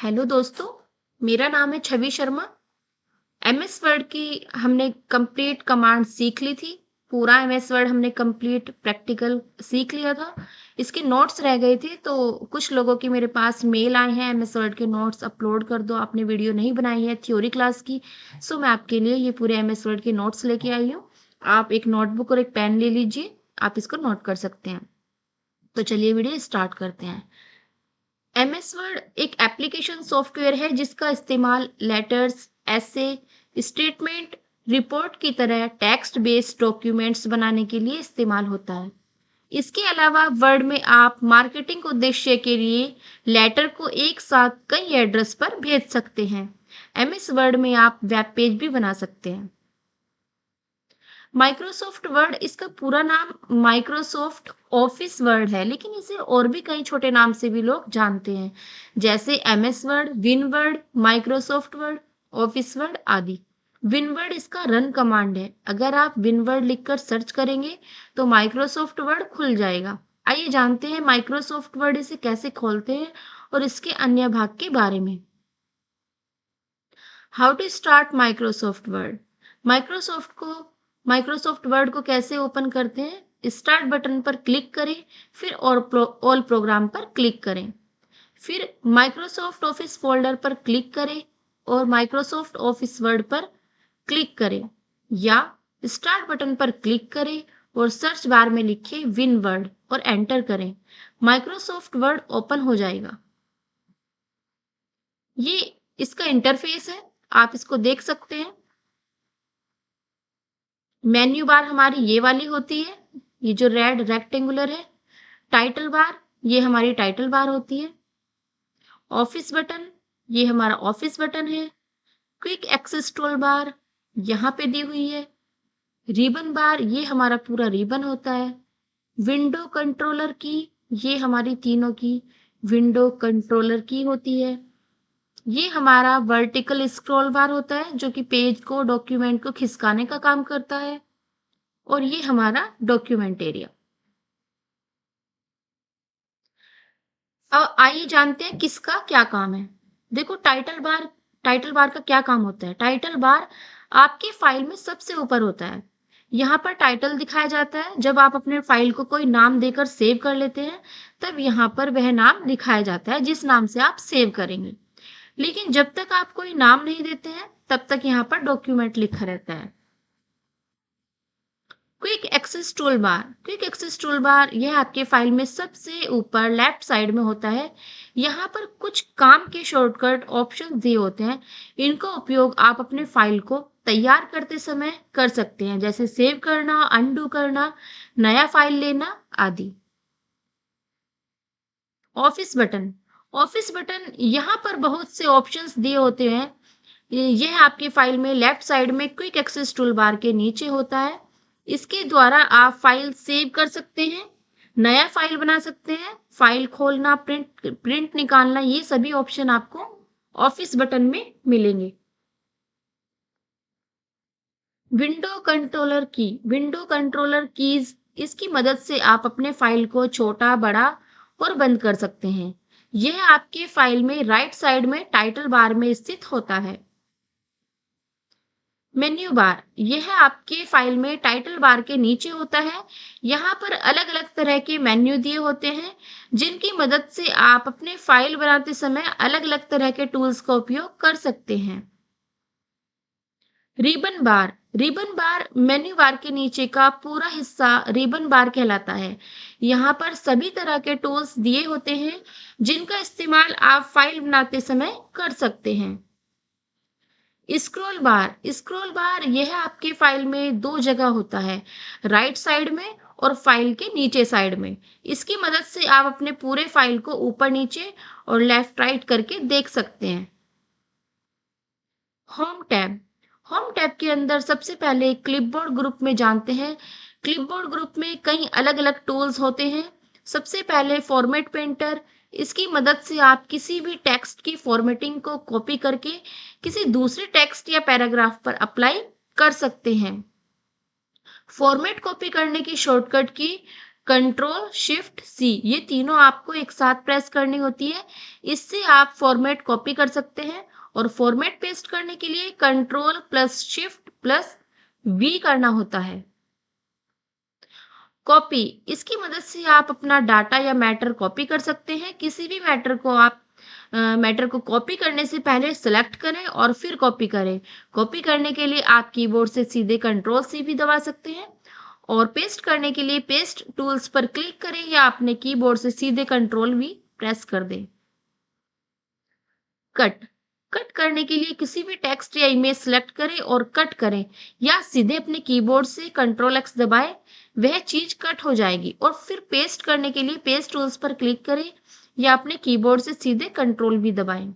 Hello दोस्तों, मेरा नाम है छवि शर्मा। एमएस वर्ड की हमने कंप्लीट कमांड सीख ली थी। पूरा एमएस वर्ड हमने कंप्लीट प्रैक्टिकल सीख लिया था। इसके नोट्स रह गए थे, तो कुछ लोगों की मेरे पास मेल आए हैं, एमएस वर्ड के नोट्स अपलोड कर दो, आपने वीडियो नहीं बनाई है थ्योरी क्लास की। सो मैं आपके लिए ये पूरे एमएस वर्ड के नोट्स लेके आई हूँ। आप एक नोटबुक और एक पेन ले लीजिए, आप इसको नोट कर सकते हैं। तो चलिए वीडियो स्टार्ट करते हैं। एमएस वर्ड एक एप्लीकेशन सॉफ्टवेयर है जिसका इस्तेमाल लेटर्स, ऐसे, स्टेटमेंट, रिपोर्ट की तरह टेक्स्ट बेस्ड डॉक्यूमेंट्स बनाने के लिए इस्तेमाल होता है। इसके अलावा वर्ड में आप मार्केटिंग उद्देश्य के लिए लेटर को एक साथ कई एड्रेस पर भेज सकते हैं। एमएस वर्ड में आप वेब पेज भी बना सकते हैं। माइक्रोसॉफ्ट वर्ड, इसका पूरा नाम माइक्रोसॉफ्ट ऑफिस वर्ड है, लेकिन इसे और भी कई छोटे नाम से भी लोग जानते हैं, जैसे MS word, win word, Microsoft word, office word आदि। विन वर्ड इसका रन कमांड है। अगर आप विन वर्ड लिखकर सर्च करेंगे तो माइक्रोसॉफ्ट वर्ड खुल जाएगा। आइए जानते हैं माइक्रोसॉफ्ट वर्ड इसे कैसे खोलते हैं और इसके अन्य भाग के बारे में। How to start Microsoft Word. Microsoft Word को कैसे ओपन करते हैं? स्टार्ट बटन पर क्लिक करें, फिर ऑल प्रोग्राम पर क्लिक करें, फिर माइक्रोसॉफ्ट ऑफिस फोल्डर पर क्लिक करें और माइक्रोसॉफ्ट ऑफिस वर्ड पर क्लिक करें, या स्टार्ट बटन पर क्लिक करें और सर्च बार में लिखें विन वर्ड और एंटर करें। माइक्रोसॉफ्ट वर्ड ओपन हो जाएगा। ये इसका इंटरफेस है, आप इसको देख सकते हैं। मेन्यू बार हमारी ये वाली होती है, ये जो रेड रेक्टेंगुलर है। टाइटल बार, ये हमारी टाइटल बार होती है। ऑफिस बटन, ये हमारा ऑफिस बटन है। क्विक एक्सेस टूल बार यहाँ पे दी हुई है। रिबन बार, ये हमारा पूरा रिबन होता है। विंडो कंट्रोलर की, ये हमारी तीनों की विंडो कंट्रोलर की होती है। ये हमारा वर्टिकल स्क्रॉल बार होता है, जो कि पेज को, डॉक्यूमेंट को खिसकाने का काम करता है। और ये हमारा डॉक्यूमेंट एरिया। अब आइए जानते हैं किसका क्या काम है। देखो, टाइटल बार का क्या काम होता है। टाइटल बार आपके फाइल में सबसे ऊपर होता है। यहाँ पर टाइटल दिखाया जाता है। जब आप अपने फाइल को कोई नाम देकर सेव कर लेते हैं, तब यहाँ पर वह नाम दिखाया जाता है जिस नाम से आप सेव करेंगे। लेकिन जब तक आप कोई नाम नहीं देते हैं, तब तक यहाँ पर डॉक्यूमेंट लिखा रहता है। क्विक एक्सेस टूल बार यह आपके फाइल में सबसे ऊपर लेफ्ट साइड में होता है। यहाँ पर कुछ काम के शॉर्टकट ऑप्शन दिए होते हैं। इनका उपयोग आप अपने फाइल को तैयार करते समय कर सकते हैं, जैसे सेव करना, अनडू करना, नया फाइल लेना आदि। ऑफिस बटन यहाँ पर बहुत से ऑप्शंस दिए होते हैं। यह आपकी फाइल में लेफ्ट साइड में क्विक एक्सेस टूल बार के नीचे होता है। इसके द्वारा आप फाइल सेव कर सकते हैं, नया फाइल बना सकते हैं, फाइल खोलना, प्रिंट निकालना, ये सभी ऑप्शन आपको ऑफिस बटन में मिलेंगे। विंडो कंट्रोलर कीज, इसकी मदद से आप अपने फाइल को छोटा, बड़ा और बंद कर सकते हैं। यह आपके फाइल में राइट साइड में टाइटल बार में स्थित होता है। मेन्यू बार, यह आपके फाइल में टाइटल बार के नीचे होता है। यहाँ पर अलग अलग तरह के मेन्यू दिए होते हैं, जिनकी मदद से आप अपने फाइल बनाते समय अलग अलग तरह के टूल्स का उपयोग कर सकते हैं। रिबन बार मेन्यू बार के नीचे का पूरा हिस्सा रिबन बार कहलाता है। यहाँ पर सभी तरह के टूल्स दिए होते हैं, जिनका इस्तेमाल आप फाइल बनाते समय कर सकते हैं। स्क्रॉल बार यह आपके फाइल में दो जगह होता है, राइट साइड में और फाइल के नीचे साइड में। इसकी मदद से आप अपने पूरे फाइल को ऊपर नीचे और लेफ्ट राइट करके देख सकते हैं। होम टैब के अंदर सबसे पहले क्लिपबोर्ड ग्रुप में जानते हैं। क्लिपबोर्ड ग्रुप में कई अलग अलग टूल्स होते हैं। सबसे पहले फॉर्मेट पेंटर, इसकी मदद से आप किसी भी टेक्स्ट की फॉर्मेटिंग को कॉपी करके किसी दूसरे टेक्स्ट या पैराग्राफ पर अप्लाई कर सकते हैं। फॉर्मेट कॉपी करने की शॉर्टकट की कंट्रोल शिफ्ट सी, ये तीनों आपको एक साथ प्रेस करनी होती है। इससे आप फॉर्मेट कॉपी कर सकते हैं और फॉर्मेट पेस्ट करने के लिए control plus shift plus V करना होता है। कॉपी, इसकी मदद से आप अपना डाटा या मैटर कॉपी कर सकते हैं। किसी भी मैटर को कॉपी करने से पहले सिलेक्ट करें और फिर कॉपी करें। कॉपी करने के लिए आप कीबोर्ड से सीधे कंट्रोल सी भी दबा सकते हैं और पेस्ट करने के लिए पेस्ट टूल्स पर क्लिक करें या अपने कीबोर्ड से सीधे कंट्रोल वी प्रेस कर दें। कट, कट करने के लिए किसी भी टेक्स्ट या इमेज सेलेक्ट करें और कट करें या सीधे अपने कीबोर्ड से कंट्रोल एक्स दबाएं, वह चीज कट हो जाएगी। और फिर पेस्ट करने के लिए पेस्ट टूल्स पर क्लिक करें या अपने कीबोर्ड से सीधे कंट्रोल भी दबाएं।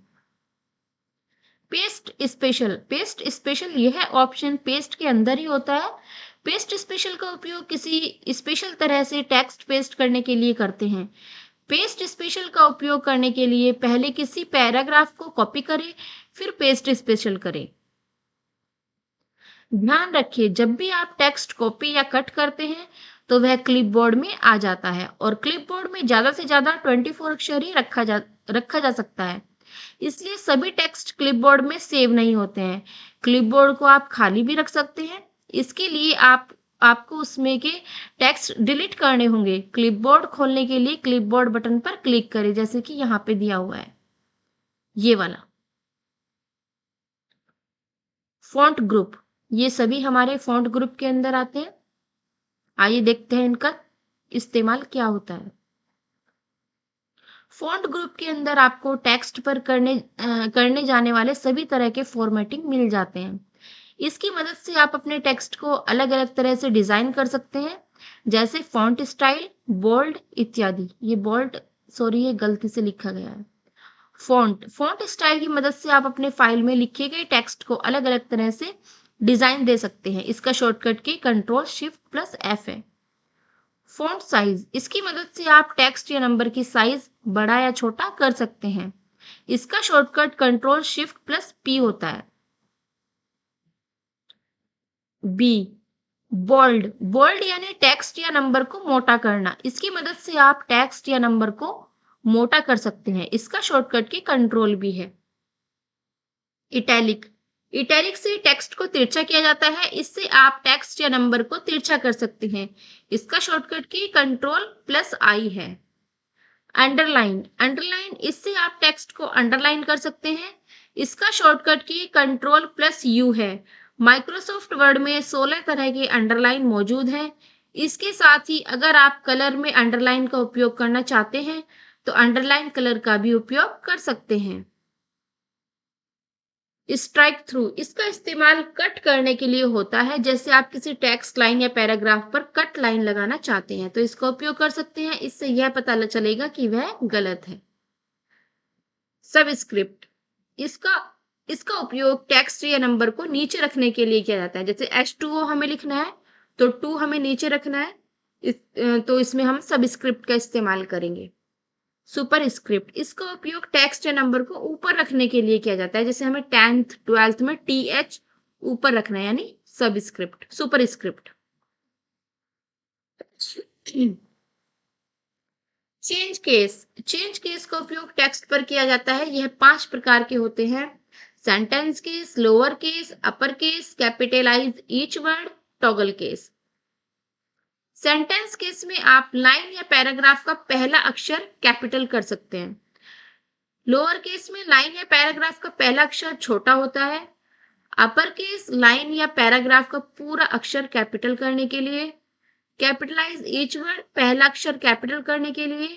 पेस्ट स्पेशल यह ऑप्शन पेस्ट के अंदर ही होता है। पेस्ट स्पेशल का उपयोग किसी स्पेशल तरह से टेक्स्ट पेस्ट करने के लिए करते हैं। पेस्ट स्पेशल का उपयोग करने के लिए पहले किसी पैराग्राफ को कॉपी करें, फिर पेस्ट स्पेशल करें। ध्यान रखिए, जब भी आप टेक्स्ट कॉपी या कट करते हैं तो वह क्लिपबोर्ड में आ जाता है और क्लिपबोर्ड में ज्यादा से ज्यादा 24 अक्षर ही रखा जा सकता है। इसलिए सभी टेक्स्ट क्लिपबोर्ड में सेव नहीं होते हैं। क्लिपबोर्ड को आप खाली भी रख सकते हैं। इसके लिए आपको उसमें के टेक्स्ट डिलीट करने होंगे। क्लिपबोर्ड खोलने के लिए क्लिपबोर्ड बटन पर क्लिक करें, जैसे कि यहाँ पे दिया हुआ है, ये वाला। फॉन्ट ग्रुप, ये सभी हमारे फॉन्ट ग्रुप के अंदर आते हैं। आइए देखते हैं इनका इस्तेमाल क्या होता है। फॉन्ट ग्रुप के अंदर आपको टेक्स्ट पर करने जाने वाले सभी तरह के फॉर्मेटिंग मिल जाते हैं। इसकी मदद से आप अपने टेक्स्ट को अलग अलग तरह से डिजाइन कर सकते हैं, जैसे फॉन्ट स्टाइल, बोल्ड इत्यादि। ये गलती से लिखा गया है। फॉन्ट स्टाइल की मदद से आप अपने फाइल में लिखे गए टेक्स्ट को अलग अलग तरह से डिजाइन दे सकते हैं। इसका शॉर्टकट की कंट्रोल शिफ्ट प्लस एफ है। फॉन्ट साइज, इसकी मदद से आप टेक्स्ट या नंबर की साइज बड़ा या छोटा कर सकते हैं। इसका shortcut control shift plus P होता है। बी, बोल्ड यानी टेक्स्ट या नंबर को मोटा करना। इसकी मदद से आप टेक्स्ट या नंबर को मोटा कर सकते हैं। इसका शॉर्टकट की कंट्रोल भी है। इटैलिक से टेक्स्ट को तिरछा किया जाता है। इससे आप टेक्स्ट या नंबर को तिरछा कर सकते हैं। इसका शॉर्टकट की कंट्रोल प्लस आई है। अंडरलाइन, इससे आप टेक्स्ट को अंडरलाइन कर सकते हैं। इसका शॉर्टकट की कंट्रोल प्लस यू है। माइक्रोसॉफ्ट वर्ड में 16 तरह के अंडरलाइन मौजूद हैं। इसके साथ ही अगर आप कलर में अंडरलाइन का उपयोग करना चाहते हैं तो अंडरलाइन कलर का भी उपयोग कर सकते हैं। स्ट्राइक थ्रू, इसका इस्तेमाल कट करने के लिए होता है। जैसे आप किसी टेक्स्ट लाइन या पैराग्राफ पर कट लाइन लगाना चाहते हैं तो इसका उपयोग कर सकते हैं। इससे यह पता चलेगा कि वह गलत है। सबस्क्रिप्ट, इसका इसका उपयोग टेक्स्ट या नंबर को नीचे रखने के लिए किया जाता है। जैसे H2O हमें लिखना है तो 2 हमें नीचे रखना है, तो इसमें हम सबस्क्रिप्ट का इस्तेमाल करेंगे। सुपरस्क्रिप्ट, इसका उपयोग टेक्स्ट या नंबर को ऊपर रखने के लिए किया जाता है। जैसे हमें 10th 12th में TH ऊपर रखना है, यानी सुपरस्क्रिप्ट। चेंज केस का उपयोग टेक्स्ट पर किया जाता है। यह 5 प्रकार के होते हैं: sentence case, lower case, upper case, capitalize each word, toggle case. Sentence case में आप लाइन या पैराग्राफ का पहला अक्षर कैपिटल कर सकते हैं। लोअर केस में लाइन या पैराग्राफ का पहला अक्षर छोटा होता है। अपर केस, लाइन या पैराग्राफ का पूरा अक्षर कैपिटल करने के लिए। कैपिटलाइज ईच वर्ड, पहला अक्षर कैपिटल करने के लिए।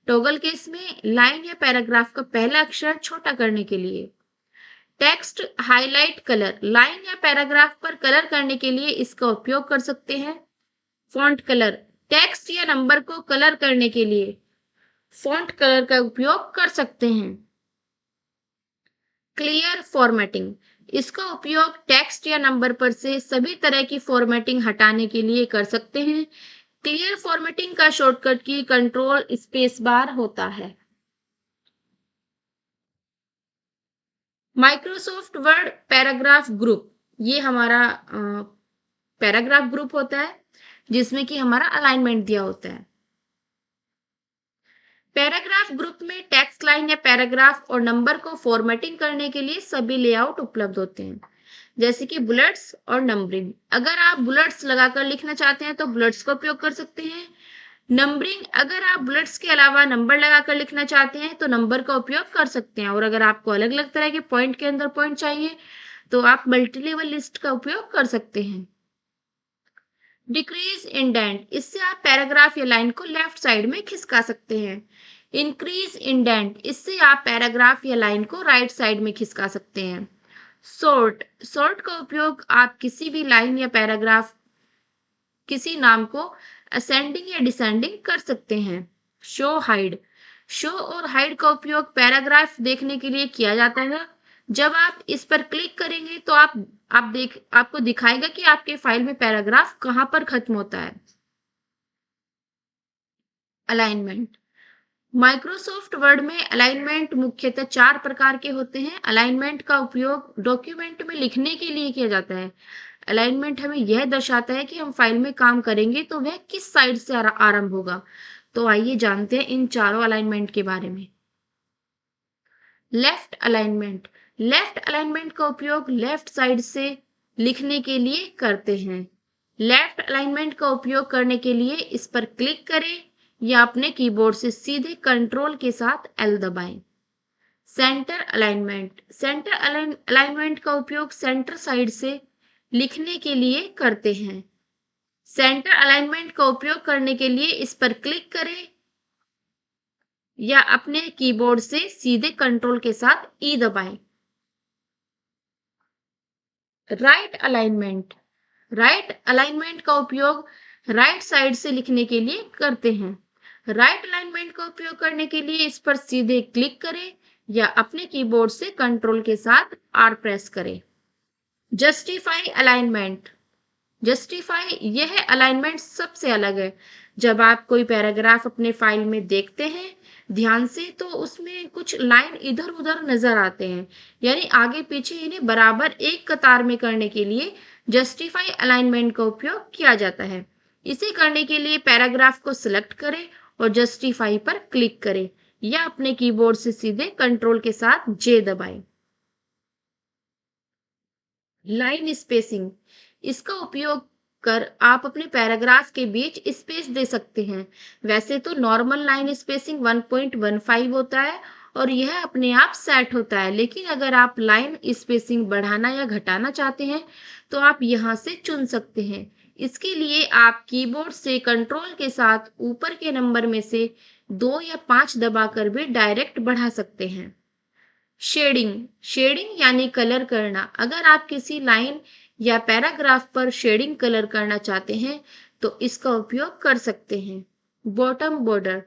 टॉगल केस में लाइन या पैराग्राफ का पहला अक्षर छोटा करने के लिए। टेक्स्ट हाईलाइट कलर, लाइन या पैराग्राफ पर कलर करने के लिए इसका उपयोग कर सकते हैं। फॉन्ट कलर, टेक्स्ट या नंबर को कलर करने के लिए फॉन्ट कलर का उपयोग कर सकते हैं। क्लियर फॉर्मेटिंग, इसका उपयोग टेक्स्ट या नंबर पर से सभी तरह की फॉर्मेटिंग हटाने के लिए कर सकते हैं। क्लियर फॉर्मेटिंग का शॉर्टकट की कंट्रोल स्पेस बार होता है। माइक्रोसॉफ्ट वर्ड पैराग्राफ ग्रुप, ये हमारा पैराग्राफ ग्रुप होता है जिसमें कि हमारा अलाइनमेंट दिया होता है। पैराग्राफ ग्रुप में टेक्स्ट लाइन या पैराग्राफ और नंबर को फॉर्मेटिंग करने के लिए सभी लेआउट उपलब्ध होते हैं, जैसे कि बुलेट्स और नंबरिंग। अगर आप बुलेट्स लगाकर लिखना चाहते हैं तो बुलेट्स का उपयोग कर सकते हैं। नंबरिंग, अगर आप बुलेट्स के अलावा नंबर लगाकर लिखना चाहते हैं तो नंबर का उपयोग कर सकते हैं। और अगर आपको अलग अलग तरह के पॉइंट के अंदर पॉइंट चाहिए तो आप मल्टीलेवल लिस्ट का उपयोग कर सकते हैं। डिक्रीज इंडेंट, इससे आप पैराग्राफ या लाइन को लेफ्ट साइड में खिसका सकते हैं। इंक्रीज इंडेंट, इससे आप पैराग्राफ या लाइन को राइट साइड में खिसका सकते हैं। सॉर्ट, सॉर्ट का उपयोग आप किसी भी लाइन या पैराग्राफ किसी नाम को असेंडिंग या डिसेंडिंग कर सकते हैं। शो हाइड, शो और हाइड का उपयोग पैराग्राफ देखने के लिए किया जाता है। जब आप इस पर क्लिक करेंगे तो आपको दिखाएगा कि आपके फाइल में पैराग्राफ कहां पर खत्म होता है। अलाइनमेंट, माइक्रोसॉफ्ट वर्ड में अलाइनमेंट मुख्यतः 4 प्रकार के होते हैं। अलाइनमेंट का उपयोग डॉक्यूमेंट में लिखने के लिए किया जाता है। अलाइनमेंट हमें यह दर्शाता है कि हम फाइल में काम करेंगे तो वह किस साइड से आरंभ होगा। तो आइए जानते हैं इन चारों अलाइनमेंट के बारे में। लेफ्ट अलाइनमेंट, लेफ्ट अलाइनमेंट का उपयोग लेफ्ट साइड से लिखने के लिए करते हैं। लेफ्ट अलाइनमेंट का उपयोग करने के लिए इस पर क्लिक करें या अपने कीबोर्ड से सीधे कंट्रोल के साथ एल दबाएं। सेंटर अलाइनमेंट, सेंटर अलाइनमेंट का उपयोग सेंटर साइड से लिखने के लिए करते हैं। सेंटर अलाइनमेंट का उपयोग करने के लिए इस पर क्लिक करें या अपने कीबोर्ड से सीधे कंट्रोल के साथ ई दबाएं। राइट अलाइनमेंट, राइट अलाइनमेंट का उपयोग राइट साइड से लिखने के लिए करते हैं। राइट अलाइनमेंट का उपयोग करने के लिए इस पर सीधे क्लिक करें या अपने कीबोर्ड से कंट्रोल के साथ आर प्रेस करें। जस्टिफाई अलाइनमेंट, जस्टिफाई, यह अलाइनमेंट सबसे अलग है। जब आप कोई पैराग्राफ अपने फाइल में देखते हैं ध्यान से तो उसमें कुछ लाइन इधर उधर नजर आते हैं, यानी आगे पीछे इन्हें बराबर एक कतार में करने के लिए जस्टिफाई अलाइनमेंट का उपयोग किया जाता है। इसे करने के लिए पैराग्राफ को सिलेक्ट करें और जस्टिफाई पर क्लिक करें या अपने कीबोर्ड से सीधे कंट्रोल के साथ जे दबाएं। लाइन स्पेसिंग, इसका उपयोग कर आप अपने पैराग्राफ के बीच स्पेस दे सकते हैं। वैसे तो नॉर्मल लाइन स्पेसिंग 1.15 होता है और यह अपने आप सेट होता है, लेकिन अगर आप लाइन स्पेसिंग बढ़ाना या घटाना चाहते हैं तो आप यहां से चुन सकते हैं। इसके लिए आप कीबोर्ड से कंट्रोल के साथ ऊपर के नंबर में से 2 या 5 दबाकर भी डायरेक्ट बढ़ा सकते हैं। शेडिंग, शेडिंग यानी कलर करना। अगर आप किसी लाइन या पैराग्राफ पर शेडिंग कलर करना चाहते हैं तो इसका उपयोग कर सकते हैं। Bottom border,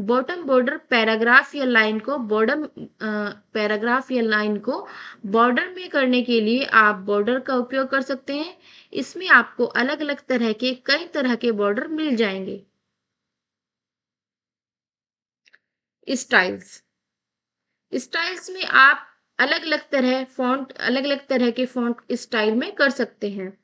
bottom border paragraph या लाइन को बॉर्डर में करने के लिए आप बॉर्डर का उपयोग कर सकते हैं। इसमें आपको अलग अलग तरह के कई तरह के बॉर्डर मिल जाएंगे। स्टाइल्स, स्टाइल्स में आप अलग अलग तरह के फॉन्ट स्टाइल में कर सकते हैं।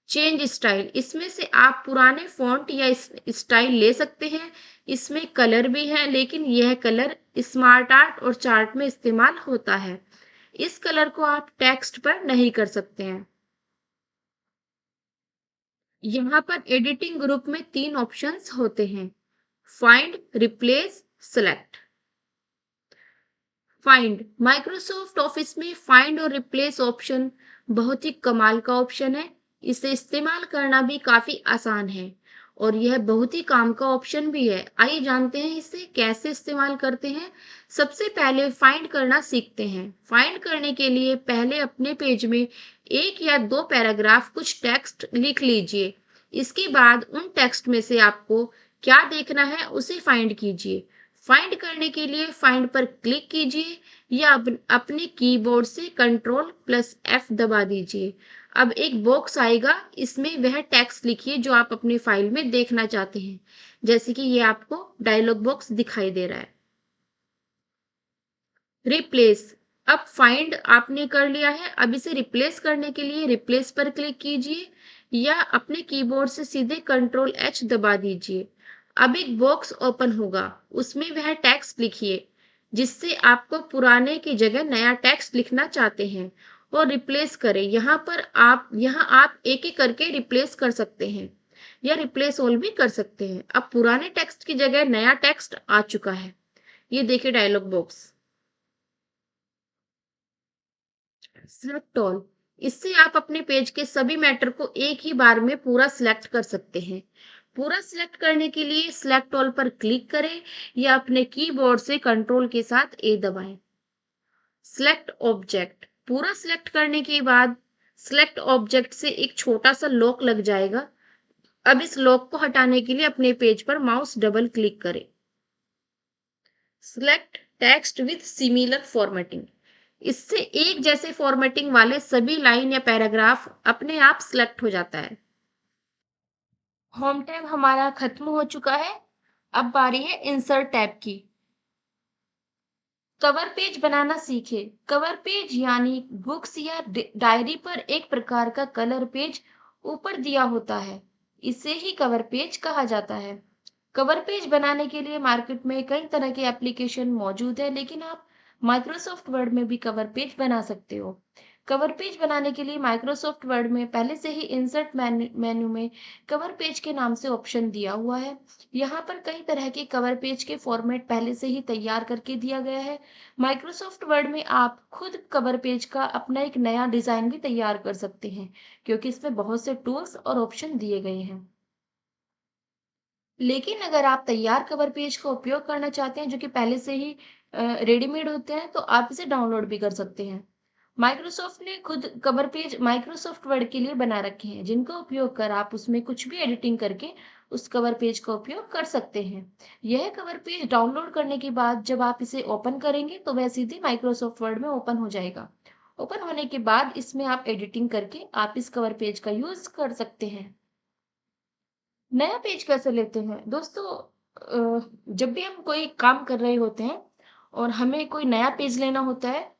चेंज स्टाइल, इसमें से आप पुराने फॉन्ट या स्टाइल ले सकते हैं। इसमें कलर भी है, लेकिन यह कलर स्मार्ट आर्ट और चार्ट में इस्तेमाल होता है। इस कलर को आप टेक्स्ट पर नहीं कर सकते हैं। यहाँ पर एडिटिंग ग्रुप में 3 ऑप्शंस होते हैं, find, replace, select. Find, Microsoft office में फाइंड और रिप्लेस ऑप्शन बहुत ही कमाल का ऑप्शन है। इसे इस्तेमाल करना भी काफी आसान है और यह बहुत ही काम का ऑप्शन भी है। आइए जानते हैं इसे कैसे इस्तेमाल करते हैं। सबसे पहले फाइंड करना सीखते हैं। फाइंड करने के लिए पहले अपने पेज में 1 या 2 पैराग्राफ कुछ टेक्स्ट लिख लीजिए। इसके बाद उन टेक्स्ट में से आपको क्या देखना है उसे फाइंड कीजिए। फाइंड करने के लिए फाइंड पर क्लिक कीजिए या अपने कीबोर्ड से Ctrl+F दबा दीजिए। अब एक बॉक्स आएगा, इसमें वह टेक्स्ट लिखिए जो आप अपनी फाइल में देखना चाहते हैं, जैसे कि ये आपको डायलॉग बॉक्स दिखाई दे रहा है। रिप्लेस, अब फाइंड आपने कर लिया है, अब इसे रिप्लेस करने के लिए रिप्लेस पर क्लिक कीजिए या अपने कीबोर्ड से सीधे Ctrl+H दबा दीजिए। अब एक बॉक्स ओपन होगा, उसमें वह टेक्स्ट लिखिए जिससे आपको पुराने की जगह नया टेक्स्ट लिखना चाहते हैं और रिप्लेस करें। यहाँ आप एक एक करके रिप्लेस कर सकते हैं या रिप्लेस ऑल भी कर सकते हैं। अब पुराने टेक्स्ट की जगह नया टेक्स्ट आ चुका है। ये देखिए डायलॉग बॉक्स। सिलेक्ट ऑल, इससे आप अपने पेज के सभी मैटर को एक ही बार में पूरा सिलेक्ट कर सकते हैं। पूरा सिलेक्ट करने के लिए सिलेक्ट ऑल पर क्लिक करें या अपने कीबोर्ड से कंट्रोल के साथ ए दबाएं। सिलेक्ट ऑब्जेक्ट, पूरा सिलेक्ट करने के बाद सिलेक्ट ऑब्जेक्ट से एक छोटा सा लॉक लग जाएगा। अब इस लॉक को हटाने के लिए अपने पेज पर माउस डबल क्लिक करें। Select text with similar formatting, इससे एक जैसे फॉर्मेटिंग वाले सभी लाइन या पैराग्राफ अपने आप सिलेक्ट हो जाता है। होम टैब हमारा खत्म हो चुका है। अब बारी है इंसर्ट टैब की। कवर पेज बनाना सीखे। कवर पेज यानी बुक्स या डायरी पर एक प्रकार का कलर पेज ऊपर दिया होता है, इसे ही कवर पेज कहा जाता है। कवर पेज बनाने के लिए मार्केट में कई तरह के एप्लीकेशन मौजूद है, लेकिन आप माइक्रोसॉफ्ट वर्ड में भी कवर पेज बना सकते हो। कवर पेज बनाने के लिए माइक्रोसॉफ्ट वर्ड में पहले से ही इंसर्ट मेन्यू में कवर पेज के नाम से ऑप्शन दिया हुआ है। यहाँ पर कई तरह के कवर पेज के फॉर्मेट पहले से ही तैयार करके दिया गया है। माइक्रोसॉफ्ट वर्ड में आप खुद कवर पेज का अपना एक नया डिजाइन भी तैयार कर सकते हैं, क्योंकि इसमें बहुत से टूल्स और ऑप्शन दिए गए हैं। लेकिन अगर आप तैयार कवर पेज का उपयोग करना चाहते हैं जो कि पहले से ही रेडीमेड होते हैं, तो आप इसे डाउनलोड भी कर सकते हैं। माइक्रोसॉफ्ट ने खुद कवर पेज माइक्रोसॉफ्ट वर्ड के लिए बना रखे हैं, जिनका उपयोग कर आप उसमें कुछ भी एडिटिंग करके उस कवर पेज का उपयोग कर सकते हैं। यह कवर पेज डाउनलोड करने के बाद जब आप इसे ओपन करेंगे तो वह सीधे माइक्रोसॉफ्ट वर्ड में ओपन हो जाएगा। ओपन होने के बाद इसमें आप एडिटिंग करके आप इस कवर पेज का यूज कर सकते हैं। नया पेज कैसे लेते हैं दोस्तों? जब भी हम कोई काम कर रहे होते हैं और हमें कोई नया पेज लेना होता है,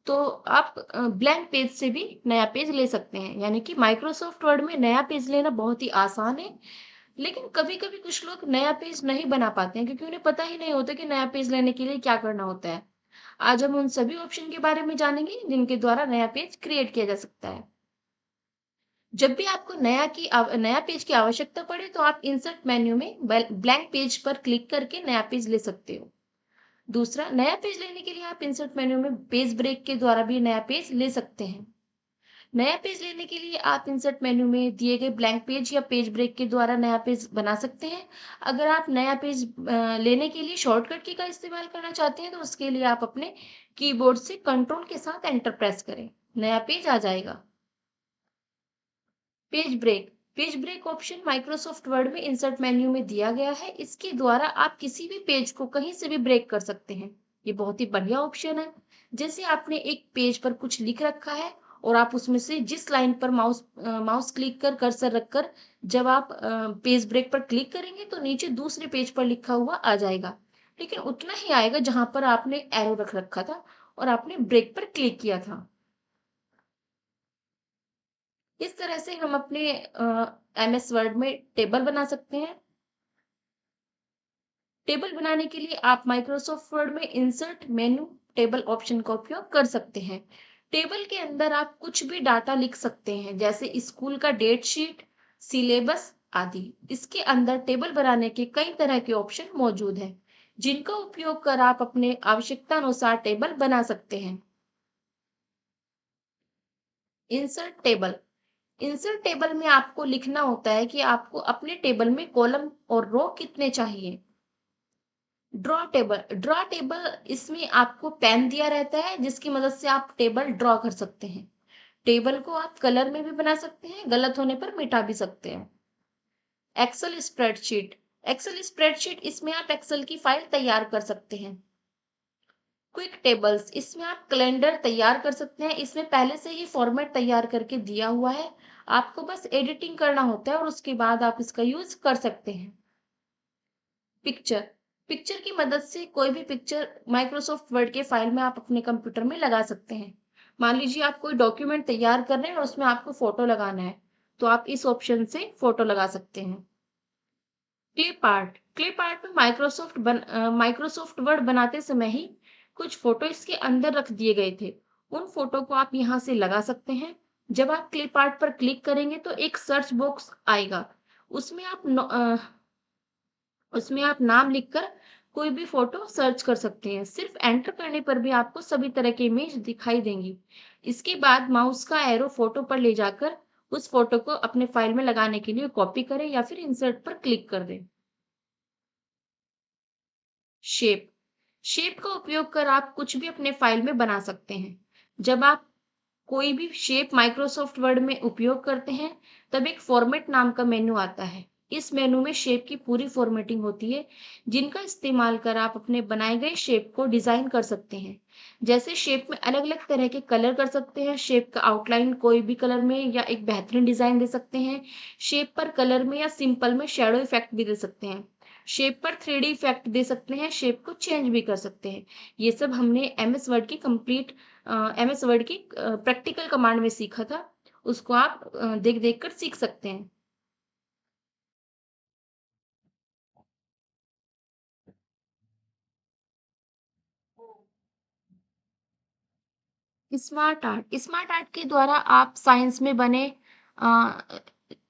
तो आप ब्लैंक पेज से भी नया पेज ले सकते हैं। यानी कि माइक्रोसॉफ्ट वर्ड में नया पेज लेना बहुत ही आसान है। लेकिन कभी कभी कुछ लोग नया पेज नहीं बना पाते हैं, क्योंकि उन्हें पता ही नहीं होता कि नया पेज लेने के लिए क्या करना होता है। आज हम उन सभी ऑप्शन के बारे में जानेंगे जिनके द्वारा नया पेज क्रिएट किया जा सकता है। जब भी आपको नया पेज की आवश्यकता पड़े, तो आप इंसर्ट मेन्यू में ब्लैंक पेज पर क्लिक करके नया पेज ले सकते हो। दूसरा, नया पेज लेने के लिए आप इंसर्ट मेन्यू में पेज ब्रेक के द्वारा भी नया पेज ले सकते हैं। नया पेज लेने के लिए आप इंसर्ट मेन्यू में दिए गए ब्लैंक पेज या पेज ब्रेक के द्वारा नया पेज बना सकते हैं। अगर आप नया पेज लेने के लिए शॉर्टकट की का इस्तेमाल करना चाहते हैं, तो उसके लिए आप अपने कीबोर्ड से कंट्रोल के साथ एंटर प्रेस करें, नया पेज आ जाएगा। Page break, page break option Microsoft Word में इंसर्ट मेन्यू में दिया गया है। इसके द्वारा आप किसी भी पेज को कहीं से भी ब्रेक कर सकते हैं। ये बहुत ही बढ़िया ऑप्शन है। जैसे आपने एक पेज पर कुछ लिख रखा है और आप उसमें से जिस लाइन पर माउस क्लिक कर कर्सर रखकर जब आप पेज ब्रेक पर क्लिक करेंगे, तो नीचे दूसरे पेज पर लिखा हुआ आ जाएगा, लेकिन उतना ही आएगा जहां पर आपने एरो रख रखा था और आपने ब्रेक पर क्लिक किया था। इस तरह से हम अपने एमएस वर्ड में टेबल बना सकते हैं। टेबल बनाने के लिए आप माइक्रोसॉफ्ट वर्ड में इंसर्ट मेन्यू टेबल ऑप्शन का उपयोग कर सकते हैं। टेबल के अंदर आप कुछ भी डाटा लिख सकते हैं, जैसे स्कूल का डेट शीट, सिलेबस आदि। इसके अंदर टेबल बनाने के कई तरह के ऑप्शन मौजूद हैं, जिनका उपयोग कर आप अपने आवश्यकता अनुसार टेबल बना सकते हैं। इंसर्ट टेबल, इंसर्ट टेबल में आपको लिखना होता है कि आपको अपने टेबल में कॉलम और रो कितने चाहिए। ड्रॉ टेबल, इसमें आपको पेन दिया रहता है जिसकी मदद से आप टेबल ड्रॉ कर सकते हैं। टेबल को आप कलर में भी बना सकते हैं, गलत होने पर मिटा भी सकते हैं। एक्सेल स्प्रेडशीट, एक्सेल स्प्रेडशीट, इसमें आप एक्सेल की फाइल तैयार कर सकते हैं। क्विक टेबल्स, इसमें आप कैलेंडर तैयार कर सकते हैं। इसमें पहले से ही फॉर्मेट तैयार करके दिया हुआ है, आपको बस एडिटिंग करना होता है और उसके बाद आप इसका यूज कर सकते हैं। पिक्चर, पिक्चर की मदद से कोई भी पिक्चर माइक्रोसॉफ्ट वर्ड के फाइल में आप अपने कंप्यूटर में लगा सकते हैं। मान लीजिए आप कोई डॉक्यूमेंट तैयार कर रहे हैं और उसमें आपको फोटो लगाना है, तो आप इस ऑप्शन से फोटो लगा सकते हैं। क्लिप आर्ट, क्लिप आर्ट में माइक्रोसॉफ्ट वर्ड बनाते समय ही कुछ फोटो इसके अंदर रख दिए गए थे। उन फोटो को आप यहाँ से लगा सकते हैं। जब आप क्लिप आर्ट पर क्लिक करेंगे तो एक सर्च बॉक्स आएगा। उसमें आप उसमें आप नाम लिखकर कोई भी फोटो सर्च कर सकते हैं। सिर्फ एंटर करने पर भी आपको सभी तरह की इमेज दिखाई देंगी। इसके बाद माउस का एरो फोटो पर ले जाकर उस फोटो को अपने फाइल में लगाने के लिए कॉपी करें या फिर इंसर्ट पर क्लिक कर दें। शेप शेप का उपयोग कर आप कुछ भी अपने फाइल में बना सकते हैं। जब आप कोई भी शेप माइक्रोसॉफ्ट वर्ड में उपयोग करते हैं, तब एक फॉर्मेट नाम का मेन्यू आता है। इस मेनू में शेप की पूरी फॉर्मेटिंग होती है, जिनका इस्तेमाल कर आप अपने बनाए गए शेप को डिजाइन कर सकते हैं। जैसे शेप में अलग-अलग तरह के कलर कर सकते हैं, शेप का आउटलाइन कोई भी कलर में या एक बेहतरीन डिजाइन दे सकते हैं, शेप पर कलर में या सिंपल में शैडो इफेक्ट भी दे सकते हैं। शेप पर 3D इफेक्ट दे सकते हैं, शेप को चेंज भी कर सकते हैं। ये सब हमने एमएस वर्ड की प्रैक्टिकल कमांड में सीखा था। उसको आप देख-देख कर सीख सकते हैं। स्मार्ट आर्ट के द्वारा आप साइंस में बने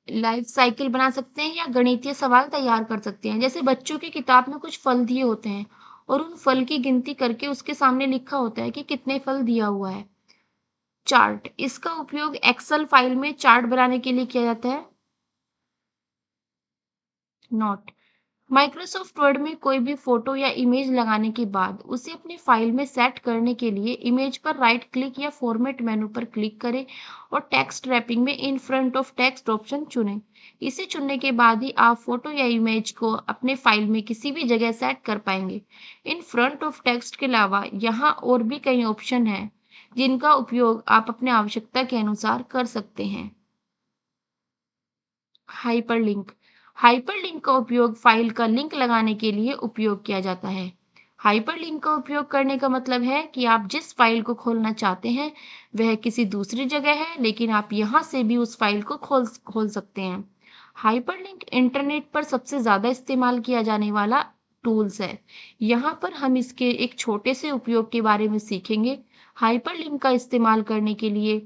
लाइफ साइकिल बना सकते हैं या गणितीय सवाल तैयार कर सकते हैं। जैसे बच्चों की किताब में कुछ फल दिए होते हैं और उन फल की गिनती करके उसके सामने लिखा होता है कि कितने फल दिया हुआ है। चार्ट इसका उपयोग एक्सेल फाइल में चार्ट बनाने के लिए किया जाता है। नोट माइक्रोसॉफ्ट वर्ड में कोई भी फोटो या इमेज लगाने के बाद उसे अपनी फाइल में सेट करने के लिए इमेज पर राइट क्लिक या फॉर्मेट मेनू पर क्लिक करें और टेक्स्ट रैपिंग में in front of text option चुनें। इसे चुनने के बाद ही आप फोटो या इमेज को अपने फाइल में किसी भी जगह सेट कर पाएंगे। इन फ्रंट ऑफ टेक्स्ट के अलावा यहाँ और भी कई ऑप्शन हैं जिनका उपयोग आप अपने आवश्यकता के अनुसार कर सकते हैं। हाइपरलिंक हाइपरलिंक का उपयोग फाइल का लिंक लगाने के लिए उपयोग किया जाता है। हाइपरलिंक का उपयोग करने का मतलब है कि आप जिस फाइल को खोलना चाहते हैं वह किसी दूसरी जगह है, लेकिन आप यहां से भी उस फाइल को खोल सकते हैं। हाइपरलिंक इंटरनेट पर सबसे ज्यादा इस्तेमाल किया जाने वाला टूल्स है। यहाँ पर हम इसके एक छोटे से उपयोग के बारे में सीखेंगे। हाइपरलिंक का इस्तेमाल करने के लिए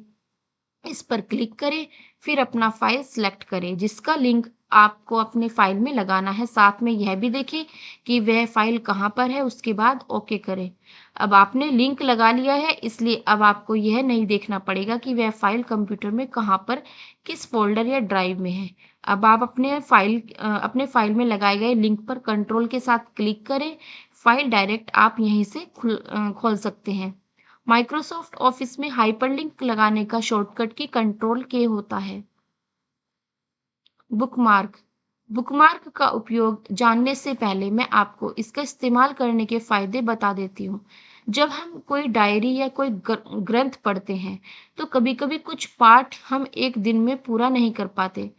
इस पर क्लिक करें, फिर अपना फाइल सिलेक्ट करें जिसका लिंक आपको अपने फाइल में लगाना है। साथ में यह भी देखें कि वह फाइल कहाँ पर है, उसके बाद ओके करें। अब आपने लिंक लगा लिया है, इसलिए अब आपको यह नहीं देखना पड़ेगा कि वह फाइल कंप्यूटर में कहाँ पर, किस फोल्डर या ड्राइव में है। अब आप अपने फाइल में लगाए गए लिंक पर कंट्रोल के साथ क्लिक करें। फाइल डायरेक्ट आप यहीं से खोल सकते हैं। माइक्रोसॉफ्ट ऑफिस में हाइपरलिंक लगाने का शॉर्टकट की कंट्रोल के होता है। बुकमार्क बुकमार्क का उपयोग जानने से पहले मैं आपको इसका इस्तेमाल करने के फायदे बता देती हूँ। जब हम कोई डायरी या कोई ग्रंथ पढ़ते हैं, तो कभी-कभी कुछ पाठ हम एक दिन में पूरा नहीं कर पाते।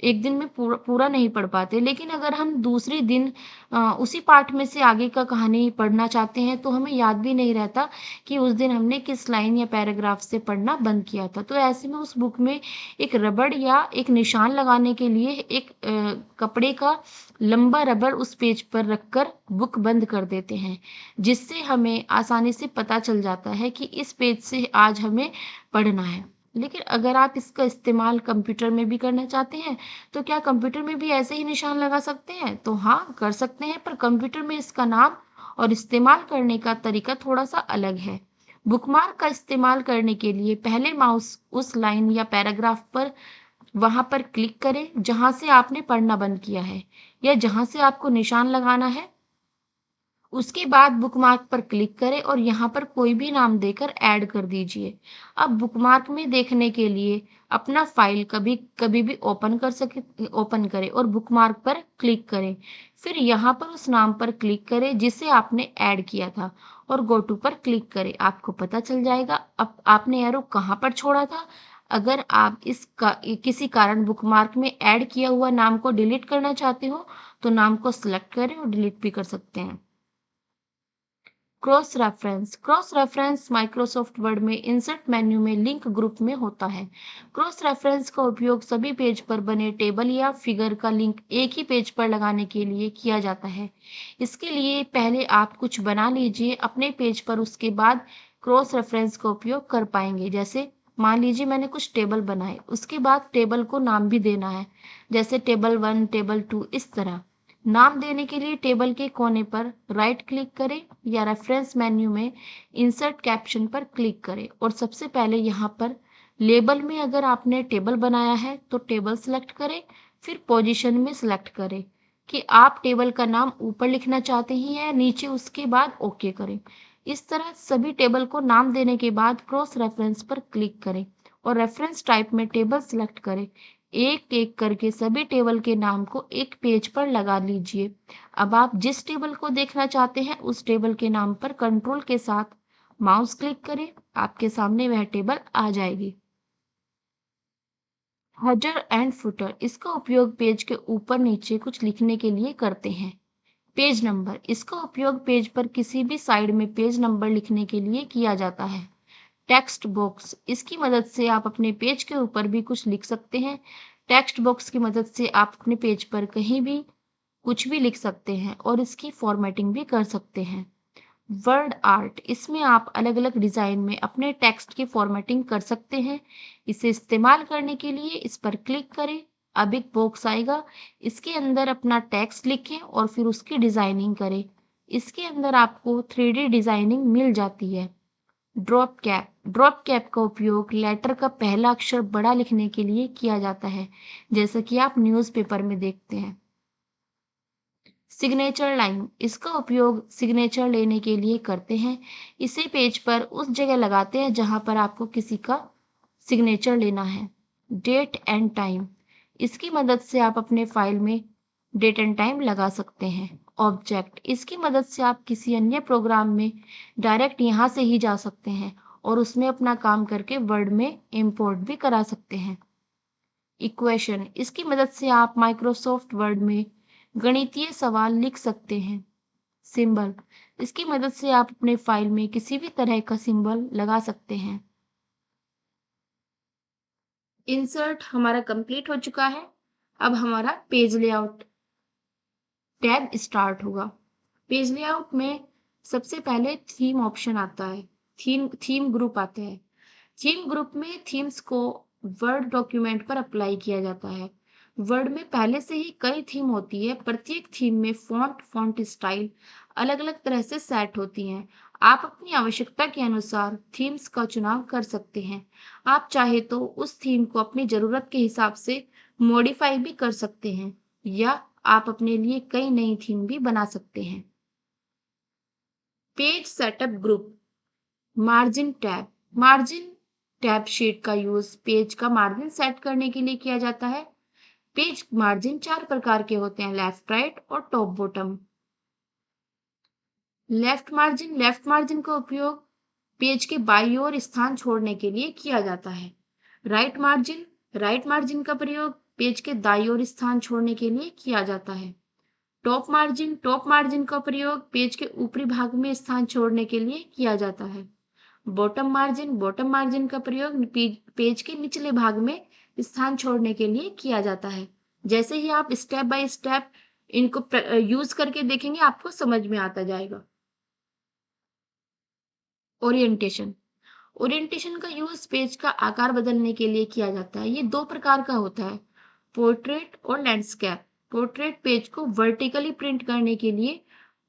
एक दिन में पूरा नहीं पढ़ पाते, लेकिन अगर हम दूसरी दिन उसी पाठ में से आगे का कहानी पढ़ना चाहते हैं, तो हमें याद भी नहीं रहता कि उस दिन हमने किस लाइन या पैराग्राफ से पढ़ना बंद किया था। तो ऐसे में उस बुक में एक रबड़ या एक निशान लगाने के लिए एक कपड़े का लंबा रबर उस पेज पर रखकर बुक बंद कर देते हैं, जिससे हमें आसानी से पता चल जाता है कि इस पेज से आज हमें पढ़ना है। लेकिन अगर आप इसका इस्तेमाल कंप्यूटर में भी करना चाहते हैं, तो क्या कंप्यूटर में भी ऐसे ही निशान लगा सकते हैं? तो हाँ, कर सकते हैं, पर कंप्यूटर में इसका नाम और इस्तेमाल करने का तरीका थोड़ा सा अलग है। बुकमार्क का इस्तेमाल करने के लिए पहले माउस उस लाइन या पैराग्राफ पर वहां पर क्लिक करें जहां से आपने पढ़ना बंद किया है या जहां से आपको निशान लगाना है। उसके बाद बुकमार्क पर क्लिक करें और यहाँ पर कोई भी नाम देकर ऐड कर दीजिए। अब बुकमार्क में देखने के लिए अपना फाइल कभी कभी भी ओपन करें और बुकमार्क पर क्लिक करें। फिर यहाँ पर उस नाम पर क्लिक करें जिसे आपने ऐड किया था और गो टू पर क्लिक करें। आपको पता चल जाएगा अब आपने एरो कहाँ पर छोड़ा था। अगर आप किसी कारण बुकमार्क में ऐड किया हुआ नाम को डिलीट करना चाहते हो, तो नाम को सिलेक्ट करें और डिलीट भी कर सकते हैं। क्रॉस रेफरेंस माइक्रोसॉफ्ट वर्ड में इंसर्ट मेन्यू में लिंक ग्रुप में होता है। क्रॉस रेफरेंस का उपयोग सभी पेज पर बने टेबल या फिगर का लिंक एक ही पेज पर लगाने के लिए किया जाता है। इसके लिए पहले आप कुछ बना लीजिए अपने पेज पर, उसके बाद क्रॉस रेफरेंस का उपयोग कर पाएंगे। जैसे मान लीजिए मैंने कुछ टेबल बनाए, उसके बाद टेबल को नाम भी देना है, जैसे टेबल 1, टेबल 2, इस तरह। नाम देने के लिए टेबल के कोने पर राइट क्लिक करें या रेफरेंस मेन्यू में इंसर्ट कैप्शन पर क्लिक करें और सबसे पहले यहाँ पर लेबल में अगर आपने टेबल बनाया है तो टेबल सेलेक्ट करें, फिर पोजीशन में सेलेक्ट करें कि आप टेबल का नाम ऊपर लिखना चाहते हैं या नीचे, उसके बाद ओके करें। इस तरह सभी टेबल को नाम देने के बाद क्रॉस रेफरेंस पर क्लिक करें और रेफरेंस टाइप में टेबल सेलेक्ट करें। एक एक करके सभी टेबल के नाम को एक पेज पर लगा लीजिए। अब आप जिस टेबल को देखना चाहते हैं उस टेबल के नाम पर कंट्रोल के साथ माउस क्लिक करें, आपके सामने वह टेबल आ जाएगी। हेडर एंड फुटर, इसका उपयोग पेज के ऊपर नीचे कुछ लिखने के लिए करते हैं। पेज नंबर, इसका उपयोग पेज पर किसी भी साइड में पेज नंबर लिखने के लिए किया जाता है। टेक्स्ट बॉक्स, इसकी मदद से आप अपने पेज के ऊपर भी कुछ लिख सकते हैं। टेक्स्ट बॉक्स की मदद से आप अपने पेज पर कहीं भी कुछ भी लिख सकते हैं और इसकी फॉर्मेटिंग भी कर सकते हैं। वर्ड आर्ट, इसमें आप अलग अलग डिजाइन में अपने टेक्स्ट की फॉर्मेटिंग कर सकते हैं। इसे इस्तेमाल करने के लिए इस पर क्लिक करें, अब एक बॉक्स आएगा, इसके अंदर अपना टेक्स्ट लिखें और फिर उसकी डिजाइनिंग करें। इसके अंदर आपको 3D डिजाइनिंग मिल जाती है। ड्रॉप कैप का उपयोग लेटर का पहला अक्षर बड़ा लिखने के लिए किया जाता है, जैसा कि आप न्यूज़पेपर में देखते हैं। सिग्नेचर लाइन, इसका उपयोग सिग्नेचर लेने के लिए करते हैं। इसे पेज पर उस जगह लगाते हैं जहां पर आपको किसी का सिग्नेचर लेना है। डेट एंड टाइम, इसकी मदद से आप अपने फाइल में डेट एंड टाइम लगा सकते हैं। ऑब्जेक्ट, इसकी मदद से आप किसी अन्य प्रोग्राम में डायरेक्ट यहाँ से ही जा सकते हैं और उसमें अपना काम करके वर्ड में इंपोर्ट भी करा सकते हैं। इक्वेशन, इसकी मदद से आप माइक्रोसॉफ्ट वर्ड में गणितीय सवाल लिख सकते हैं। सिंबल, इसकी मदद से आप अपने फाइल में किसी भी तरह का सिंबल लगा सकते हैं। इंसर्ट हमारा कंप्लीट हो चुका है। अब हमारा पेज लेआउट टैब स्टार्ट होगा। पेज लेआउट में सबसे पहले थीम ऑप्शन आता है, थीम ग्रुप आता है। थीम ग्रुप में थीम्स को वर्ड डॉक्यूमेंट पर अप्लाई किया जाता है। वर्ड में पहले से ही कई थीम होती है, प्रत्येक थीम में फॉन्ट स्टाइल अलग अलग तरह से सेट होती हैं। आप अपनी आवश्यकता के अनुसार थीम्स का चुनाव कर सकते हैं। आप चाहे तो उस थीम को अपनी जरूरत के हिसाब से मॉडिफाई भी कर सकते हैं या आप अपने लिए कई नई थीम भी बना सकते हैं। Page setup group, margin tab sheet का यूज पेज का मार्जिन सेट करने के लिए किया जाता है। पेज मार्जिन चार प्रकार के होते हैं, लेफ्ट, राइट और टॉप बॉटम। लेफ्ट मार्जिन का उपयोग पेज के बाईं ओर स्थान छोड़ने के लिए किया जाता है। राइट मार्जिन का प्रयोग पेज के दाईं ओर स्थान छोड़ने के लिए किया जाता है। टॉप मार्जिन का प्रयोग पेज के ऊपरी भाग में स्थान छोड़ने के लिए किया जाता है। बॉटम मार्जिन का प्रयोग पेज के निचले भाग में स्थान छोड़ने के लिए किया जाता है। जैसे ही आप स्टेप बाय स्टेप इनको यूज करके देखेंगे आपको समझ में आता जाएगा। ओरिएंटेशन, ओरिएंटेशन का यूज पेज का आकार बदलने के लिए किया जाता है। ये दो प्रकार का होता है, पोर्ट्रेट और लैंडस्केप। पोर्ट्रेट पेज को वर्टिकली प्रिंट करने के लिए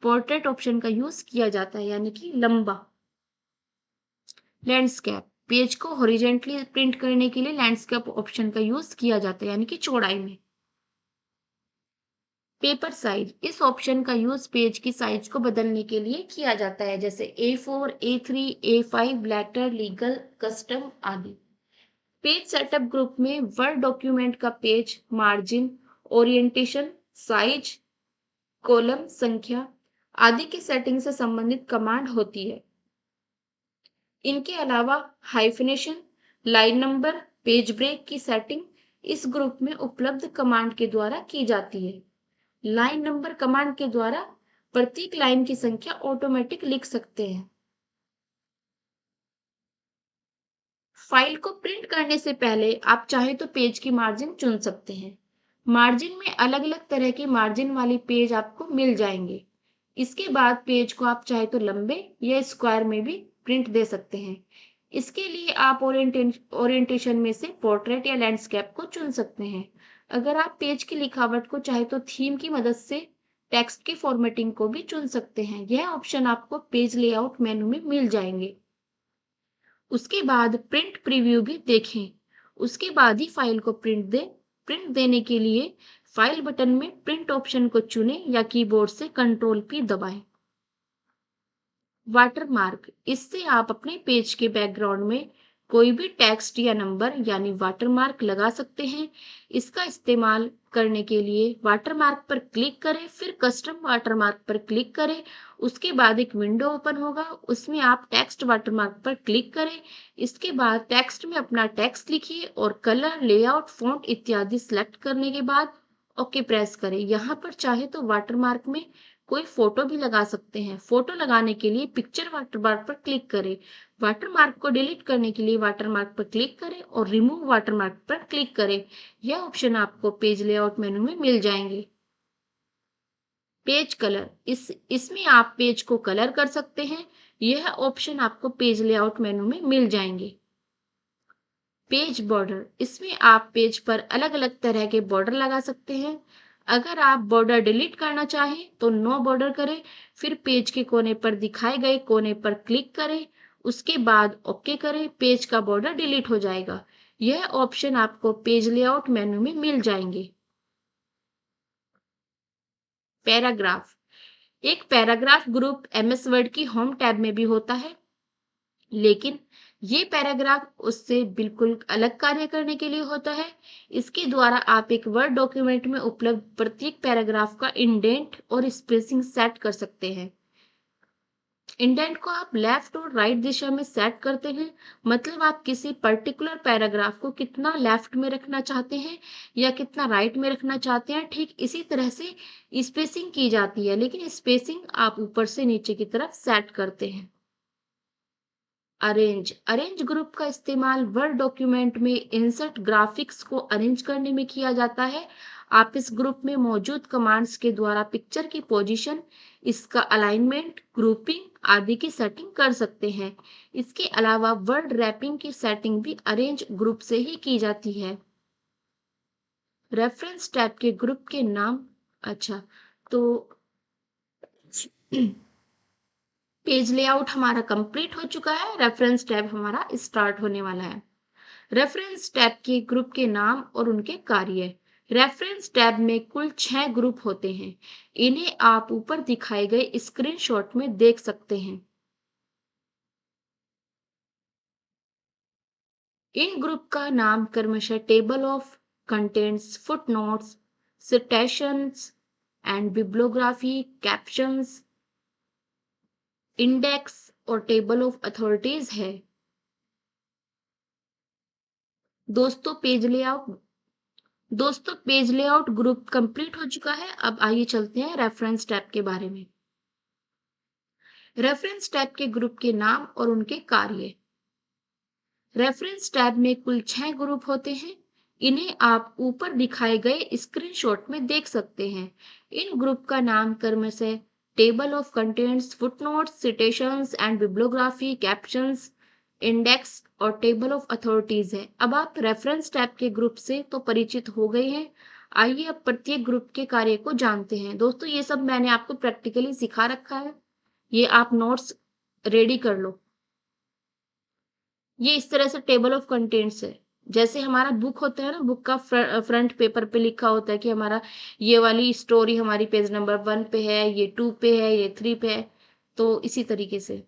पोर्ट्रेट ऑप्शन का यूज किया जाता है, यानी कि लंबा। लैंडस्केप पेज को हॉरिजॉन्टली प्रिंट करने के लिए लैंडस्केप ऑप्शन का यूज किया जाता है, यानी कि चौड़ाई में। पेपर साइज, इस ऑप्शन का यूज पेज की साइज को बदलने के लिए किया जाता है, जैसे A4, A3, A5, letter, legal, custom आदि। पेज सेटअप ग्रुप में वर्ड डॉक्यूमेंट का page margin, orientation, size, column संख्या आदि की सेटिंग से संबंधित कमांड होती है। इनके अलावा hyphenation, line number, page break की सेटिंग इस ग्रुप में उपलब्ध कमांड के द्वारा की जाती है। लाइन नंबर कमांड के द्वारा प्रत्येक लाइन की संख्या ऑटोमेटिक लिख सकते हैं। फाइल को प्रिंट करने से पहले आप चाहे तो पेज की मार्जिन चुन सकते हैं। मार्जिन में अलग अलग तरह के मार्जिन वाली पेज आपको मिल जाएंगे। इसके बाद पेज को आप चाहे तो लंबे या स्क्वायर में भी प्रिंट दे सकते हैं। इसके लिए आप ओरिएंटेशन में से पोर्ट्रेट या लैंडस्केप को चुन सकते हैं। अगर आप पेज की लिखावट को चाहे तो थीम की मदद से टेक्स्ट की फॉर्मेटिंग को भी चुन सकते हैं। यह ऑप्शन आपको पेज लेआउट मेनू में मिल जाएंगे। उसके बाद प्रिंट प्रीव्यू भी देखें। उसके बाद ही फाइल को प्रिंट दें। प्रिंट देने के लिए फाइल बटन में प्रिंट ऑप्शन को चुनें या कीबोर्ड से कंट्रोल पी दबाएं। वाटरमार्क, इससे आप अपने पेज के बैकग्राउंड में कोई भी टेक्स्ट या नंबर यानी वाटरमार्क लगा सकते हैं। इसका इस्तेमाल करने के लिए वाटरमार्क पर क्लिक करें, फिर कस्टम वाटरमार्क पर क्लिक करें। उसके बाद एक विंडो ओपन होगा, उसमें आप टेक्स्ट वाटरमार्क पर क्लिक करें। इसके बाद टेक्स्ट में अपना टेक्स्ट लिखिए और कलर, लेआउट, फॉन्ट इत्यादि सिलेक्ट करने के बाद ओके प्रेस करें। यहाँ पर चाहे तो वाटरमार्क में कोई फोटो भी लगा सकते हैं। फोटो लगाने के लिए पिक्चर वाटरमार्क पर क्लिक करें। वाटरमार्क को डिलीट करने के लिए वाटरमार्क पर क्लिक करें और रिमूव वाटरमार्क पर क्लिक करें। यह ऑप्शन आपको पेज लेआउट मेनू में मिल जाएंगे। पेज कलर, इसमें आप पेज को कलर कर सकते हैं। यह ऑप्शन आपको पेज लेआउट मेनू में मिल जाएंगे। पेज बॉर्डर, इसमें आप पेज पर अलग अलग तरह के बॉर्डर लगा सकते हैं। अगर आप बॉर्डर डिलीट करना चाहें तो नो बॉर्डर करें, फिर पेज के कोने पर दिखाए गए कोने पर क्लिक करें, उसके बाद ओके करें। पेज का बॉर्डर डिलीट हो जाएगा। यह ऑप्शन आपको पेज लेआउट मेनू में मिल जाएंगे। पैराग्राफ, एक पैराग्राफ ग्रुप एमएस वर्ड की होम टैब में भी होता है, लेकिन ये पैराग्राफ उससे बिल्कुल अलग कार्य करने के लिए होता है। इसके द्वारा आप एक वर्ड डॉक्यूमेंट में उपलब्ध प्रत्येक पैराग्राफ का इंडेंट और स्पेसिंग सेट कर सकते हैं। इंडेंट को आप लेफ्ट और राइट दिशा में सेट करते हैं, मतलब आप किसी पर्टिकुलर पैराग्राफ को कितना लेफ्ट में रखना चाहते हैं या कितना राइट में रखना चाहते हैं। ठीक इसी तरह से स्पेसिंग की जाती है, लेकिन स्पेसिंग आप ऊपर से नीचे की तरफ सेट करते हैं। अरेंज ग्रुप का इस्तेमाल वर्ड डॉक्यूमेंट में इंसर्ट ग्राफिक्स को अरेंज करने में किया जाता है। आप इस ग्रुप में मौजूद कमांड्स के द्वारा पिक्चर की पोजीशन, इसका अलाइनमेंट, ग्रुपिंग आदि की सेटिंग कर सकते हैं। इसके अलावा वर्ड रैपिंग की सेटिंग भी अरेंज ग्रुप से ही की जाती है। रेफरेंस टैब के ग्रुप के नाम, अच्छा तो पेज लेआउट हमारा कंप्लीट हो चुका है। रेफरेंस टैब हमारा स्टार्ट होने वाला है। रेफरेंस टैब के ग्रुप के नाम और उनके कार्य। रेफरेंस टैब में कुल 6 ग्रुप होते हैं। इन्हें आप ऊपर दिखाए गए स्क्रीनशॉट में देख सकते हैं। इन ग्रुप का नाम क्रमशः table of contents, footnotes, citations and bibliography, captions, index और टेबल ऑफ अथॉरिटीज है। दोस्तों पेज लेआउट ग्रुप कंप्लीट हो चुका है। अब आइए चलते हैं रेफरेंस टैब के बारे में। रेफरेंस टैब के ग्रुप के नाम और उनके कार्य। रेफरेंस टैब में कुल 6 ग्रुप होते हैं। इन्हें आप ऊपर दिखाए गए स्क्रीनशॉट में देख सकते हैं। इन ग्रुप का नाम क्रमशः table of contents, footnotes, citations and bibliography, captions, index और टेबल ऑफ अथॉरिटीज है। अब आप रेफरेंस टैब के ग्रुप से तो परिचित हो गए हैं। आइए अब प्रत्येक ग्रुप के कार्य को जानते हैं। दोस्तों ये सब मैंने आपको प्रैक्टिकली सिखा रखा है, ये आप नोट्स रेडी कर लो। ये इस तरह से टेबल ऑफ कंटेंट्स है। जैसे हमारा बुक होता है ना, बुक का फ्रंट पेपर पे लिखा होता है कि हमारा ये वाली स्टोरी हमारी पेज नंबर 1 पे है, ये 2 पे है, ये 3 पे है। तो इसी तरीके से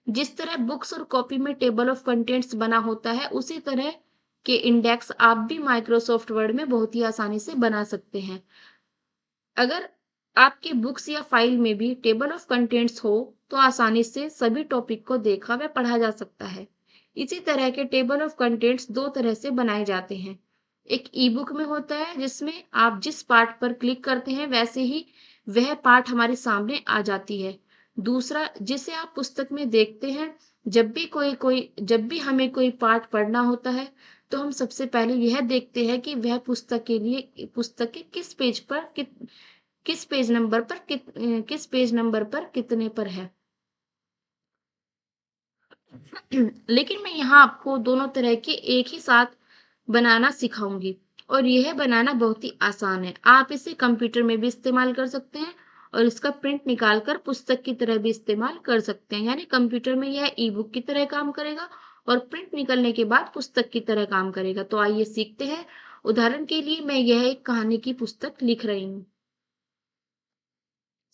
जिस तरह बुक्स और कॉपी में टेबल ऑफ कंटेंट्स बना होता है, उसी तरह के इंडेक्स आप भी माइक्रोसॉफ्ट वर्ड में बहुत ही आसानी से बना सकते हैं। अगर आपके बुक्स या फाइल में भी टेबल ऑफ कंटेंट्स हो तो आसानी से सभी टॉपिक को देखा व पढ़ा जा सकता है। इसी तरह के टेबल ऑफ कंटेंट्स दो तरह से बनाए जाते हैं। एक ई बुक में होता है जिसमें आप जिस पार्ट पर क्लिक करते हैं वैसे ही वह पाठ हमारे सामने आ जाती है। दूसरा, जिसे आप पुस्तक में देखते हैं, जब भी हमें कोई पाठ पढ़ना होता है, तो हम सबसे पहले यह देखते हैं कि वह पुस्तक के किस पेज नंबर पर कितने पर है। लेकिन मैं यहाँ आपको दोनों तरह के एक ही साथ बनाना सिखाऊंगी, और यह बनाना बहुत ही आसान है। आप इसे कंप्यूटर में भी इस्तेमाल कर सकते हैं और इसका प्रिंट निकाल कर पुस्तक की तरह भी इस्तेमाल कर सकते हैं। यानी कंप्यूटर में यह ई बुक की तरह काम करेगा और प्रिंट निकलने के बाद पुस्तक की तरह काम करेगा। तो आइए सीखते हैं। उदाहरण के लिए मैं यह एक कहानी की पुस्तक लिख रही हूँ।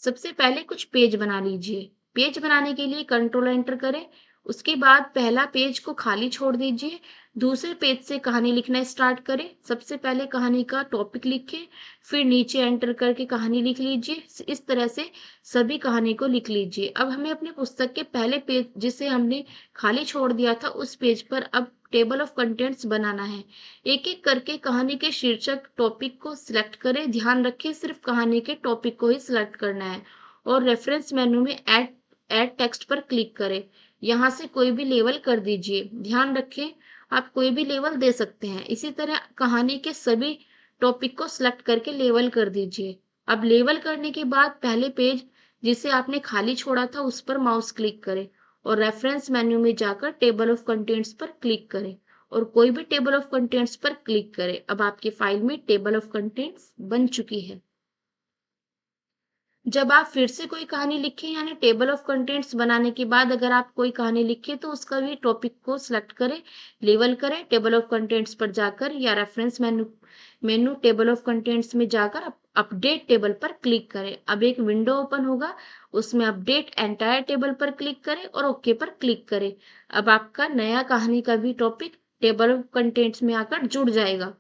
सबसे पहले कुछ पेज बना लीजिए। पेज बनाने के लिए कंट्रोल एंटर करें। उसके बाद पहला पेज को खाली छोड़ दीजिए। दूसरे पेज से कहानी लिखना स्टार्ट करें। सबसे पहले कहानी का टॉपिक लिखें, फिर नीचे एंटर करके कहानी लिख लीजिए। इस तरह से सभी कहानी को लिख लीजिए। अब हमें अपने पुस्तक के पहले पेज, जिसे हमने खाली छोड़ दिया था, उस पेज पर अब टेबल ऑफ कंटेंट्स बनाना है। एक एक करके कहानी के शीर्षक टॉपिक को सिलेक्ट करें। ध्यान रखें, सिर्फ कहानी के टॉपिक को ही सिलेक्ट करना है और रेफरेंस मेनू में ऐड टेक्स्ट पर क्लिक करें। यहाँ से कोई भी लेबल कर दीजिए। ध्यान रखें, आप कोई भी लेबल दे सकते हैं। इसी तरह कहानी के सभी टॉपिक को सिलेक्ट करके लेबल कर दीजिए। अब लेबल करने के बाद पहले पेज, जिसे आपने खाली छोड़ा था, उस पर माउस क्लिक करें और रेफरेंस मेन्यू में जाकर टेबल ऑफ कंटेंट्स पर क्लिक करें और कोई भी टेबल ऑफ कंटेंट्स पर क्लिक करें। अब आपकी फाइल में टेबल ऑफ कंटेंट्स बन चुकी है। जब आप फिर से कोई कहानी लिखें, यानी टेबल ऑफ कंटेंट्स बनाने के बाद अगर आप कोई कहानी लिखें, तो उसका भी टॉपिक को सिलेक्ट करें, लेबल करें, टेबल ऑफ कंटेंट्स पर जाकर या reference menu table of contents में जाकर अपडेट टेबल पर क्लिक करें। अब एक विंडो ओपन होगा, उसमें अपडेट एंटायर टेबल पर क्लिक करें और ओके पर क्लिक करें। अब आपका नया कहानी का भी टॉपिक टेबल ऑफ कंटेंट्स में आकर जुड़ जाएगा।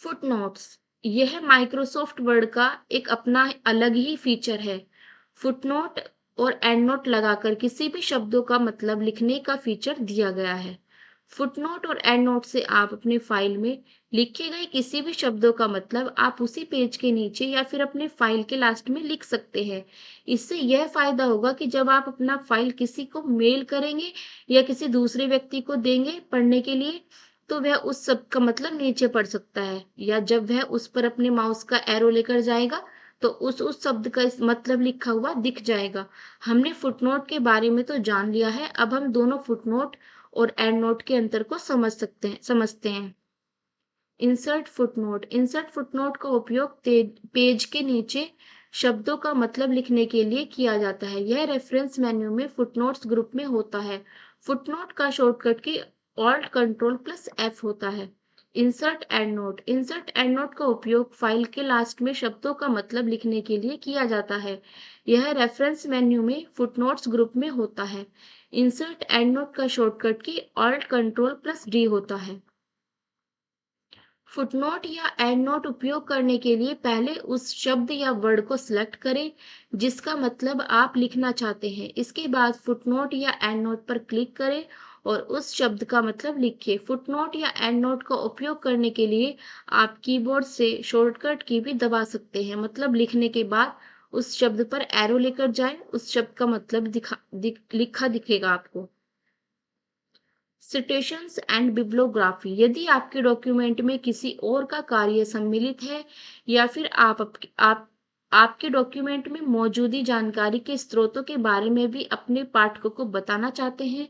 फुटनोट्स, यह माइक्रोसॉफ्ट वर्ड का एक अपना अलग ही फीचर है। फुटनोट और एंडनोट लगाकर किसी भी शब्दों का मतलब लिखने का फीचर दिया गया है। फुटनोट और एंडनोट से आप अपनी फाइल में लिखे गए किसी भी शब्दों का मतलब आप उसी पेज के नीचे या फिर अपने फाइल के लास्ट में लिख सकते हैं। इससे यह फायदा होगा कि जब आप अपना फाइल किसी को मेल करेंगे या किसी दूसरे व्यक्ति को देंगे पढ़ने के लिए, तो वह उस सब का मतलब नीचे पढ़ सकता है, या जब वह उस पर अपने माउस का एरो लेकर जाएगा, तो उस शब्द का मतलब लिखा हुआ दिख जाएगा। हमने फुटनोट के बारे में तो जान लिया है, अब हम दोनों फुटनोट और एंड नोट के अंतर को समझते हैं। इंसर्ट फुटनोट का उपयोग पेज के नीचे शब्दों का मतलब लिखने के लिए किया जाता है। यह रेफरेंस मेन्यू में फुटनोट्स ग्रुप में होता है। फुटनोट का शॉर्टकट की ऑल्ट कंट्रोल प्लस एफ होता है। इंसर्ट एंड नोट का उपयोग फाइल के लास्ट में शब्दों का मतलब लिखने के लिए किया जाता है। यह रेफरेंस मेन्यू में फुटनोट्स ग्रुप में होता है। इंसर्ट एंड नोट का शॉर्टकट की ऑल्ट कंट्रोल प्लस डी होता है। फुटनोट या एंडनोट उपयोग करने के लिए पहले उस शब्द या वर्ड को सिलेक्ट करें जिसका मतलब आप लिखना चाहते हैं। इसके बाद फुटनोट या एंडनोट पर क्लिक करें और उस शब्द का मतलब लिखें। फुटनोट या एंडनोट का उपयोग करने के लिए आप कीबोर्ड से शॉर्टकट की भी दबा सकते हैं। मतलब लिखने के बाद उस शब्द पर एरो लेकर जाएं, उस शब्द का मतलब लिखा दिखेगा आपको। सिटेशंस एंड बिब्लियोग्राफी, यदि आपके डॉक्यूमेंट में किसी और का कार्य सम्मिलित है या फिर आपके डॉक्यूमेंट में मौजूदी जानकारी के स्रोतों के बारे में भी अपने पाठकों को बताना चाहते हैं,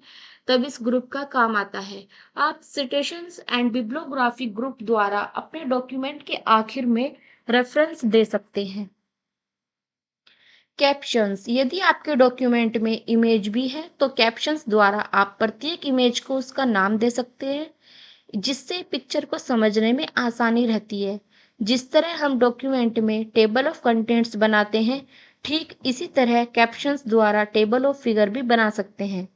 तब इस ग्रुप का काम आता है। आप सिटेशंस एंड बिब्लियोग्राफी ग्रुप द्वारा अपने डॉक्यूमेंट के आखिर में रेफरेंस दे सकते हैं। कैप्शंस, यदि आपके डॉक्यूमेंट में इमेज भी है तो कैप्शंस द्वारा आप प्रत्येक इमेज को उसका नाम दे सकते हैं, जिससे पिक्चर को समझने में आसानी रहती है। जिस तरह हम डॉक्यूमेंट में टेबल ऑफ कंटेंट्स बनाते हैं, ठीक इसी तरह कैप्शंस द्वारा टेबल ऑफ फिगर भी बना सकते हैं।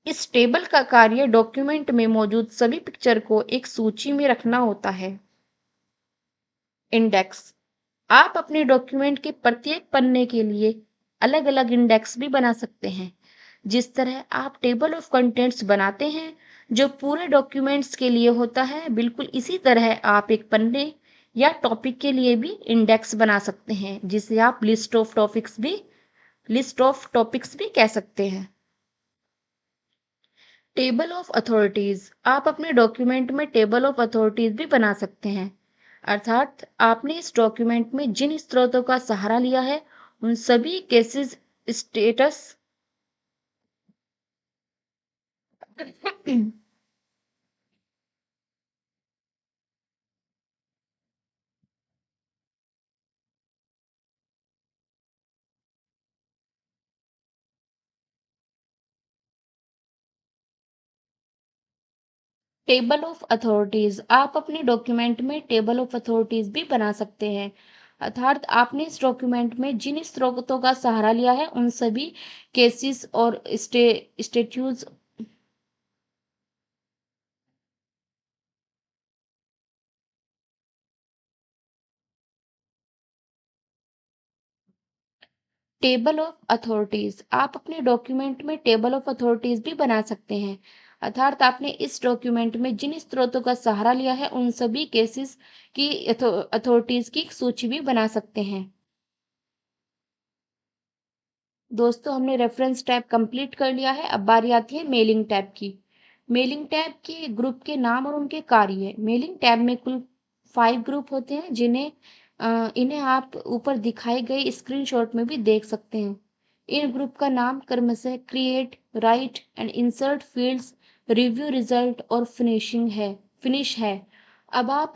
इस टेबल का कार्य डॉक्यूमेंट में मौजूद सभी पिक्चर को एक सूची में रखना होता है। इंडेक्स, आप अपने डॉक्यूमेंट के प्रत्येक पन्ने के लिए अलग-अलग इंडेक्स भी बना सकते हैं। जिस तरह आप टेबल ऑफ कंटेंट्स बनाते हैं जो पूरे डॉक्यूमेंट्स के लिए होता है, बिल्कुल इसी तरह आप एक पन्ने या टॉपिक के लिए भी इंडेक्स बना सकते हैं, जिसे आप लिस्ट ऑफ टॉपिक्स भी कह सकते हैं। टेबल ऑफ अथॉरिटीज, आप अपने डॉक्यूमेंट में टेबल ऑफ अथॉरिटीज भी बना सकते हैं, अर्थात आपने इस डॉक्यूमेंट में जिन स्रोतों का सहारा लिया है उन सभी cases status table of authorities, आप अपने डॉक्यूमेंट में टेबल ऑफ अथॉरिटीज भी बना सकते हैं, अर्थात आपने इस डॉक्यूमेंट में जिन स्रोतों का सहारा लिया है उन सभी केसेस और स्टेट्यूज टेबल ऑफ अथॉरिटीज, आप अपने डॉक्यूमेंट में टेबल ऑफ अथॉरिटीज भी बना सकते हैं, अर्थात आपने इस डॉक्यूमेंट में जिन स्रोतों का सहारा लिया है उन सभी केसेस की अथॉरिटीज की एक सूची भी बना सकते हैं। दोस्तों, हमने रेफरेंस टैब कंप्लीट कर लिया है। अब बारी आती है मेलिंग टैब की। मेलिंग टैब के ग्रुप के नाम और उनके कार्य। मेलिंग टैब में कुल 5 ग्रुप होते हैं इन्हें आप ऊपर दिखाए गए स्क्रीनशॉट में भी देख सकते हैं। इन ग्रुप का नाम क्रमशः create, right and insert fields, review result और फिनिश है। अब आप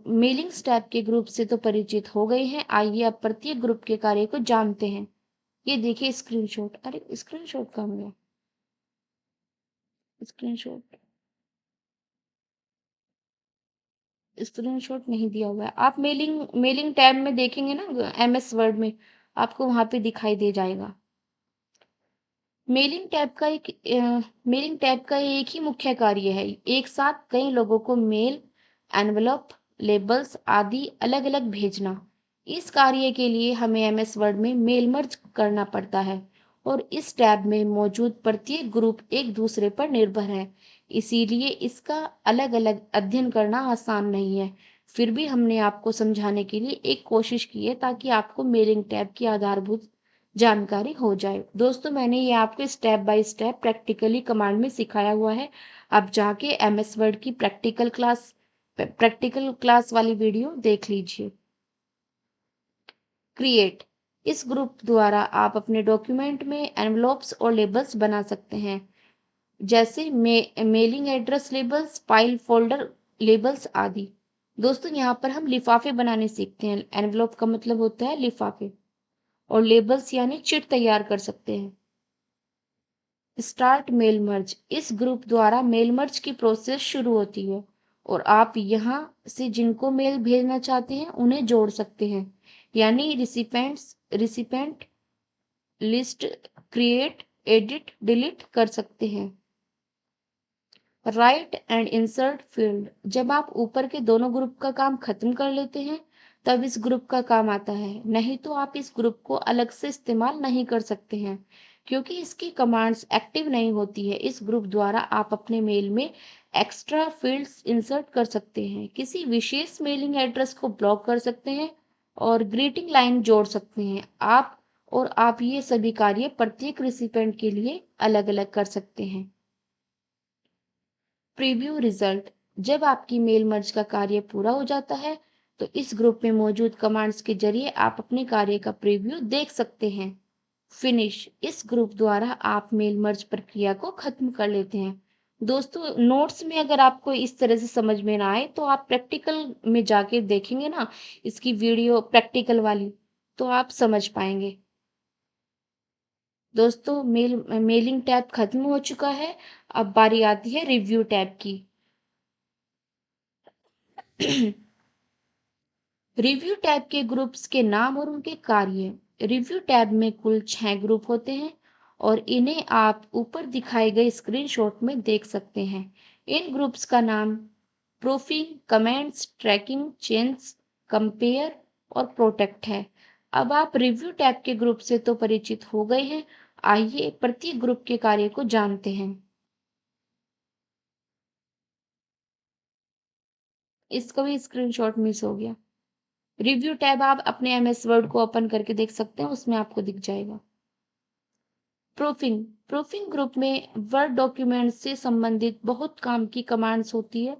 मेलिंग्स टैब के ग्रुप से तो परिचित हो गए हैं। आइए अब प्रत्येक ग्रुप के कार्य को जानते हैं। ये देखिए स्क्रीनशॉट। अरे स्क्रीनशॉट कहाँ गया? स्क्रीनशॉट स्क्रीनशॉट नहीं दिया हुआ है। आप मेलिंग टैब में देखेंगे ना, एमएस वर्ड में आपको वहां पे दिखाई दे जाएगा। मेलिंग टैब का एक ही मुख्य कार्य है, एक साथ कई लोगों को मेल, एनवलप, लेबल्स आदि अलग अलग भेजना। इस कार्य के लिए हमें एमएस वर्ड में मेल मर्ज करना पड़ता है और इस टैब में मौजूद प्रत्येक ग्रुप एक दूसरे पर निर्भर है, इसीलिए इसका अलग अलग अध्ययन करना आसान नहीं है। फिर भी हमने आपको समझाने के लिए एक कोशिश की है ताकि आपको मेलिंग टैब की आधारभूत जानकारी हो जाए। दोस्तों, मैंने ये आपको step by step practically command में सिखाया हुआ है। आप जाके एमएस वर्ड की प्रैक्टिकल क्लास वाली वीडियो देख लीजिए। क्रिएट, इस ग्रुप द्वारा आप अपने डॉक्यूमेंट में एनवलप्स और लेबल्स बना सकते हैं, जैसे mailing address labels, file folder labels आदि। दोस्तों, यहाँ पर हम लिफाफे बनाने सीखते हैं। एनवलप का मतलब होता है लिफाफे और लेबल्स यानी चिट तैयार कर सकते हैं। स्टार्ट मेल मर्ज, इस ग्रुप द्वारा मेल मर्ज की प्रोसेस शुरू होती है और आप यहाँ से जिनको मेल भेजना चाहते हैं उन्हें जोड़ सकते हैं, यानी recipient list create, edit, delete कर सकते हैं। राइट एंड इंसर्ट फील्ड, जब आप ऊपर के दोनों ग्रुप का काम खत्म कर लेते हैं तब इस ग्रुप का काम आता है, नहीं तो आप इस ग्रुप को अलग से इस्तेमाल नहीं कर सकते हैं क्योंकि इसकी कमांड्स एक्टिव नहीं होती है। इस ग्रुप द्वारा आप अपने मेल में एक्स्ट्रा फील्ड्स इंसर्ट कर सकते हैं, किसी विशेष मेलिंग एड्रेस को ब्लॉक कर सकते हैं और ग्रीटिंग लाइन जोड़ सकते हैं। आप ये सभी कार्य प्रत्येक रिसिपेंट के लिए अलग अलग कर सकते हैं। प्रीव्यू रिजल्ट, जब आपकी मेल मर्ज का कार्य पूरा हो जाता है तो इस ग्रुप में मौजूद कमांड्स के जरिए आप अपने कार्य का प्रीव्यू देख सकते हैं। फिनिश, इस ग्रुप द्वारा आप मेल मर्ज प्रक्रिया को खत्म कर लेते हैं। दोस्तों, नोट्स में अगर आपको इस तरह से समझ में ना आए तो आप प्रैक्टिकल में जाके देखेंगे ना, इसकी वीडियो प्रैक्टिकल वाली, तो आप समझ पाएंगे। दोस्तों, मेलिंग टैब खत्म हो चुका है। अब बारी आती है रिव्यू टैब की। रिव्यू टैब के ग्रुप्स के नाम और उनके कार्य। रिव्यू टैब में कुल 6 ग्रुप होते हैं और इन्हें आप ऊपर दिखाए गए स्क्रीनशॉट में देख सकते हैं। इन ग्रुप्स का नाम proofing, comments, tracking, change, compare और प्रोटेक्ट है। अब आप रिव्यू टैब के ग्रुप से तो परिचित हो गए हैं। आइए प्रत्येक ग्रुप के कार्य को जानते हैं। इसका भी स्क्रीनशॉट मिस हो गया। रिव्यू टैब आप अपने एमएस वर्ड को ओपन करके देख सकते हैं, उसमें आपको दिख जाएगा। प्रूफिंग प्रूफिंग ग्रुप में वर्ड डॉक्यूमेंट से संबंधित बहुत काम की कमांड्स होती है।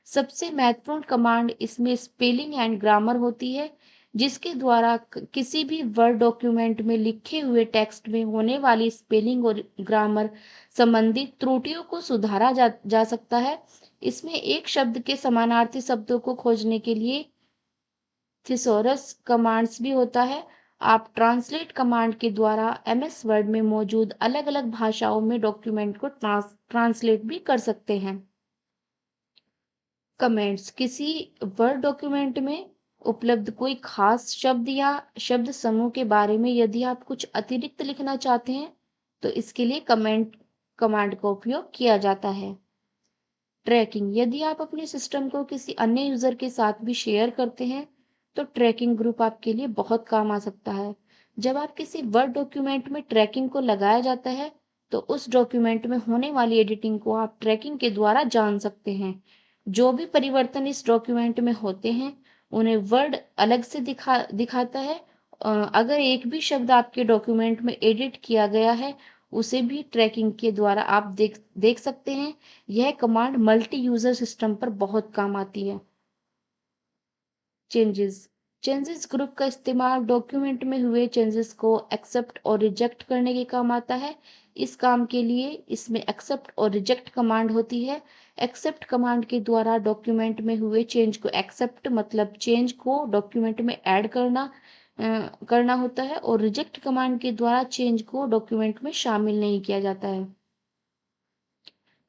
सबसे महत्वपूर्ण कमांड इसमें स्पेलिंग एंड ग्रामर होती है, जिसके द्वारा किसी भी वर्ड डॉक्यूमेंट में लिखे हुए टेक्स्ट में होने वाली स्पेलिंग और ग्रामर संबंधित त्रुटियों को सुधारा जा सकता है। इसमें एक शब्द के समानार्थी शब्दों को खोजने के लिए थिसॉरस कमांड्स भी होता है। आप ट्रांसलेट कमांड के द्वारा एमएस वर्ड में मौजूद अलग-अलग भाषाओं में डॉक्यूमेंट को ट्रांसलेट भी कर सकते हैं। कमेंट्स किसी वर्ड डॉक्यूमेंट में उपलब्ध कोई खास शब्द या शब्द समूह के बारे में यदि आप कुछ अतिरिक्त लिखना चाहते हैं, तो इसके लिए कमेंट कमांड का उपयोग किया जाता है। ट्रैकिंग यदि आप अपने सिस्टम को किसी अन्य यूजर के साथ भी शेयर करते हैं, तो ट्रैकिंग ग्रुप आपके लिए बहुत काम आ सकता है। जब आप किसी वर्ड डॉक्यूमेंट में ट्रैकिंग को लगाया जाता है, तो उस डॉक्यूमेंट में होने वाली एडिटिंग को आप ट्रैकिंग के द्वारा जान सकते हैं। जो भी परिवर्तन इस डॉक्यूमेंट में होते हैं, उन्हें वर्ड अलग से दिखाता है। अगर एक भी शब्द आपके डॉक्यूमेंट में एडिट किया गया है, उसे भी ट्रैकिंग के द्वारा आप देख सकते हैं। यह कमांड मल्टी यूजर सिस्टम पर बहुत काम आती है। चेंजेस चेंजेस ग्रुप का इस्तेमाल डॉक्यूमेंट में हुए चेंजेस को एक्सेप्ट और रिजेक्ट करने के काम आता है। इस काम के लिए इसमें एक्सेप्ट और रिजेक्ट कमांड होती है। एक्सेप्ट कमांड के द्वारा डॉक्यूमेंट में हुए चेंज को एक्सेप्ट मतलब चेंज को डॉक्यूमेंट में ऐड करना होता है, और रिजेक्ट कमांड के द्वारा चेंज को डॉक्यूमेंट में शामिल नहीं किया जाता है।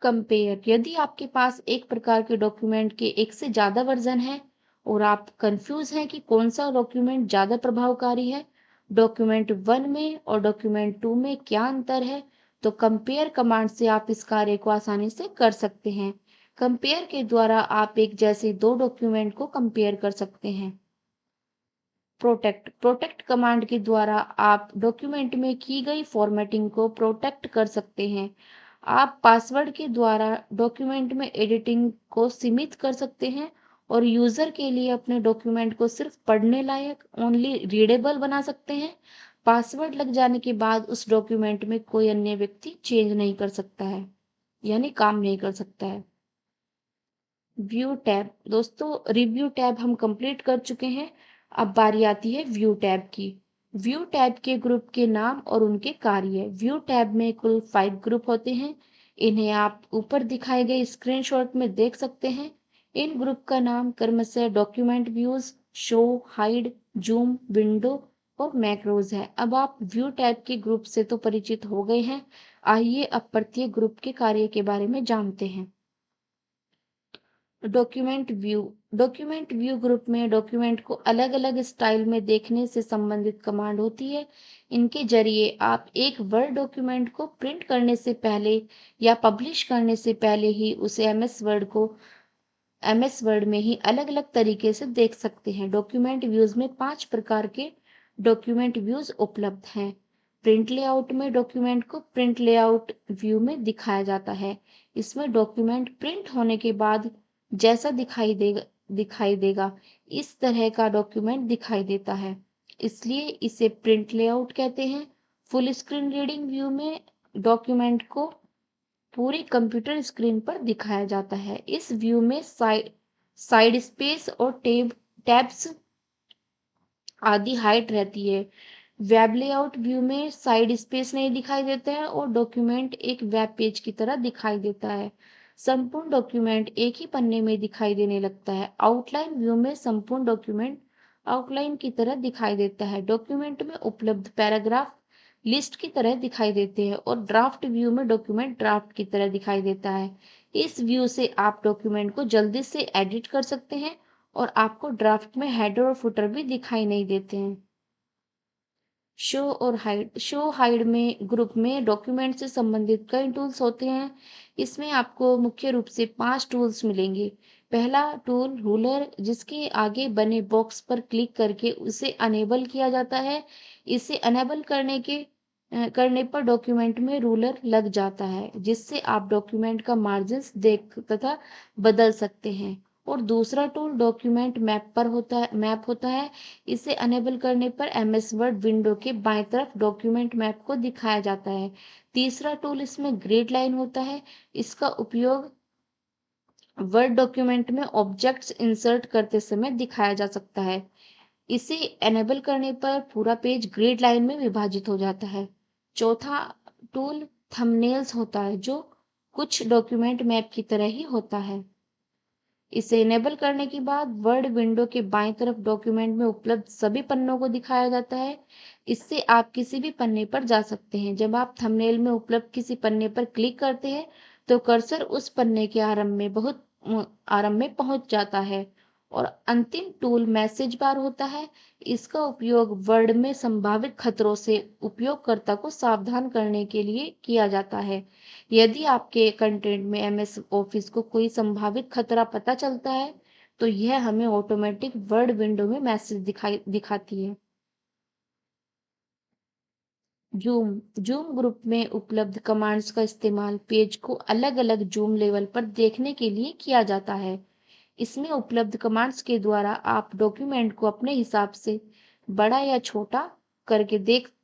कंपेयर यदि आपके पास एक प्रकार के डॉक्यूमेंट के एक से ज़्यादा वर्जन है और आप कंफ्यूज हैं कि कौन सा डॉक्यूमेंट ज़्यादा प्रभावकारी है, डॉक्यूमेंट 1 में और डॉक्यूमेंट 2 में क्या अंतर है, तो कंपेयर कमांड से आप इस कार्य को आसानी से कर सकते हैं। कंपेयर के द्वारा आप एक जैसे दो डॉक्यूमेंट को कंपेयर कर सकते हैं। प्रोटेक्ट कमांड के द्वारा आप डॉक्यूमेंट में की गई फॉर्मेटिंग को प्रोटेक्ट कर सकते हैं। आप पासवर्ड के द्वारा डॉक्यूमेंट में एडिटिंग को सीमित कर सकते हैं और यूजर के लिए अपने डॉक्यूमेंट को सिर्फ पढ़ने लायक ओनली रीडेबल बना सकते हैं। पासवर्ड लग जाने के बाद उस डॉक्यूमेंट में कोई अन्य व्यक्ति चेंज नहीं कर सकता है, यानी काम नहीं कर सकता है। व्यू टैब दोस्तों, रिव्यू टैब हम कंप्लीट कर चुके हैं। अब बारी आती है व्यू टैब की। व्यू टैब के ग्रुप के नाम और उनके कार्य। व्यू टैब में कुल 5 ग्रुप होते हैं। इन्हें आप ऊपर दिखाए गए स्क्रीनशॉट में देख सकते हैं। इन ग्रुप का नाम क्रमशः document views, show, hide, zoom, window और मैक्रोज है। अब आप व्यू टैब के ग्रुप से तो परिचित हो गए हैं। आइए अब प्रत्येक ग्रुप के कार्य के बारे में जानते हैं। डॉक्यूमेंट व्यू ग्रुप में डॉक्यूमेंट को अलग अलग स्टाइल में देखने से संबंधित कमांड होती है। इनके जरिए आप एक वर्ड डॉक्यूमेंट को प्रिंट करने से पहले या पब्लिश करने से पहले ही उसे एमएस वर्ड में ही अलग अलग तरीके से देख सकते हैं। डॉक्यूमेंट व्यूज में 5 प्रकार के डॉक्यूमेंट व्यूज उपलब्ध हैं। प्रिंट लेआउट में डॉक्यूमेंट को प्रिंट लेआउट व्यू में दिखाया जाता है। इसमें डॉक्यूमेंट प्रिंट होने के बाद जैसा दिखाई देगा इस तरह का डॉक्यूमेंट दिखाई देता है, इसलिए इसे प्रिंट लेआउट कहते हैं। फुल स्क्रीन रीडिंग व्यू में डॉक्यूमेंट को पूरी कंप्यूटर स्क्रीन पर दिखाया जाता है। इस व्यू में साइड स्पेस और टैब्स आदि हाइड रहती है। वेब लेआउट व्यू में साइड स्पेस नहीं दिखाई देता है और डॉक्यूमेंट एक वेब पेज की तरह दिखाई देता है। संपूर्ण डॉक्यूमेंट एक ही पन्ने में दिखाई देने लगता है। आउटलाइन व्यू में संपूर्ण डॉक्यूमेंट आउटलाइन की तरह दिखाई देता है। डॉक्यूमेंट में उपलब्ध पैराग्राफ लिस्ट की तरह दिखाई देते हैं और ड्राफ्ट व्यू में डॉक्यूमेंट ड्राफ्ट की तरह दिखाई देता है। इस व्यू से आप डॉक्यूमेंट को जल्दी से एडिट कर सकते हैं और आपको ड्राफ्ट में हेडर और फुटर भी दिखाई नहीं देते हैं। शो हाइड में ग्रुप में डॉक्यूमेंट से संबंधित कई टूल्स होते हैं। इसमें आपको मुख्य रूप से 5 टूल्स मिलेंगे। पहला टूल रूलर, जिसके आगे बने बॉक्स पर क्लिक करके उसे अनेबल किया जाता है। इसे अनेबल करने के करने पर डॉक्यूमेंट में रूलर लग जाता है, जिससे आप डॉक्यूमेंट का मार्जिन्स देख तथा बदल सकते हैं। और दूसरा टूल डॉक्यूमेंट मैप होता है। इसे अनेबल करने पर एमएस वर्ड विंडो के बाएं तरफ डॉक्यूमेंट मैप को दिखाया जाता है। तीसरा टूल इसमें ग्रिड लाइन होता है। इसका उपयोग वर्ड डॉक्यूमेंट में ऑब्जेक्ट्स इंसर्ट करते समय दिखाया जा सकता है। इसे एनेबल करने पर पूरा पेज ग्रिड लाइन में विभाजित हो जाता है। चौथा टूल थंबनेल्स होता है, जो कुछ डॉक्यूमेंट मैप की तरह ही होता है। इसे इनेबल करने के बाद वर्ड विंडो के बाईं तरफ डॉक्यूमेंट में उपलब्ध सभी पन्नों को दिखाया जाता है। इससे आप किसी भी पन्ने पर जा सकते हैं। जब आप थंबनेल में उपलब्ध किसी पन्ने पर क्लिक करते हैं, तो कर्सर उस पन्ने के आरंभ में पहुंच जाता है। और अंतिम टूल मैसेज बार होता है। इसका उपयोग वर्ड में संभावित खतरों से उपयोगकर्ता को सावधान करने के लिए किया जाता है। यदि आपके कंटेंट में एमएस ऑफिस को कोई संभावित खतरा पता चलता है, तो यह हमें ऑटोमेटिक वर्ड विंडो में मैसेज दिखाती है। जूम ग्रुप में उपलब्ध कमांड्स का इस्तेमाल पेज को अलग-अलग जूम लेवल पर देखने के लिए किया जाता है। इसमें उपलब्ध कमांड्स के द्वारा आप डॉक्यूमेंट को अपने हिसाब से बड़ा या छोटा करके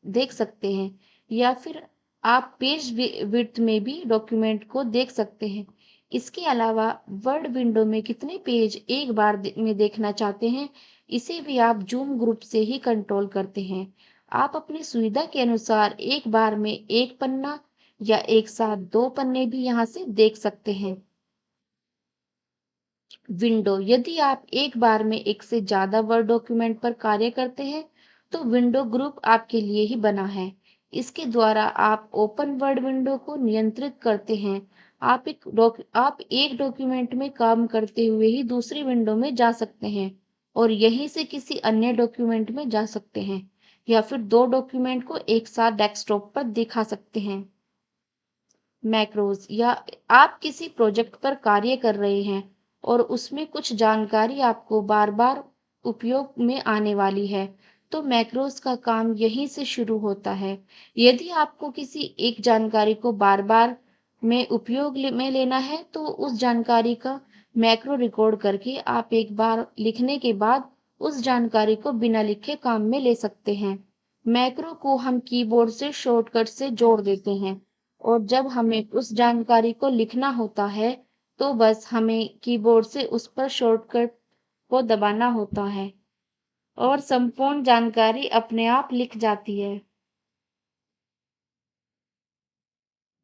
देख सकते हैं, या फिर आप पेज विड्थ में भी डॉक्यूमेंट को देख सकते हैं। इसके अलावा वर्ड विंडो में कितने पेज एक बार में देखना चाहते हैं, इसे भी आप जूम ग्रुप से ही कंट्रोल करते हैं। आप अपनी सुविधा के अनुसार एक बार में एक पन्ना या एक साथ दो पन्ने भी यहाँ से देख सकते हैं। विंडो, यदि आप एक बार में एक से ज्यादा वर्ड डॉक्यूमेंट पर कार्य करते हैं, तो विंडो ग्रुप आपके लिए ही बना है। इसके द्वारा आप ओपन वर्ड विंडो को नियंत्रित करते हैं। आप एक डॉक्यूमेंट में काम करते हुए ही दूसरी विंडो में जा सकते हैं, और यहीं से किसी अन्य डॉक्यूमेंट में जा सकते हैं, या फिर दो डॉक्यूमेंट को एक साथ डेस्कटॉप पर दिखा सकते हैं। मैक्रोज, या आप किसी प्रोजेक्ट पर कार्य कर रहे हैं और उसमें कुछ जानकारी आपको बार बार उपयोग में आने वाली है, तो मैक्रोज का काम यहीं से शुरू होता है। यदि आपको किसी एक जानकारी को बार बार में में लेना है, तो उस जानकारी का मैक्रो रिकॉर्ड करके आप एक बार लिखने के बाद उस जानकारी को बिना लिखे काम में ले सकते हैं। मैक्रो को हम कीबोर्ड से शॉर्टकट से जोड़ देते हैं, और जब हमें उस जानकारी को लिखना होता है, तो बस हमें कीबोर्ड से उस पर शॉर्टकट को दबाना होता है, और संपूर्ण जानकारी अपने आप लिख जाती है।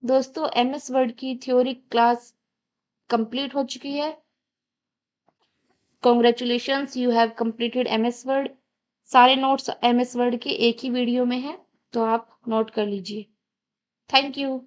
दोस्तों, एमएस वर्ड की थ्योरी क्लास कंप्लीट हो चुकी है। Congratulations, you have completed MS word. सारे नोट्स एमएस वर्ड के एक ही वीडियो में हैं, तो आप नोट कर लीजिए। Thank you.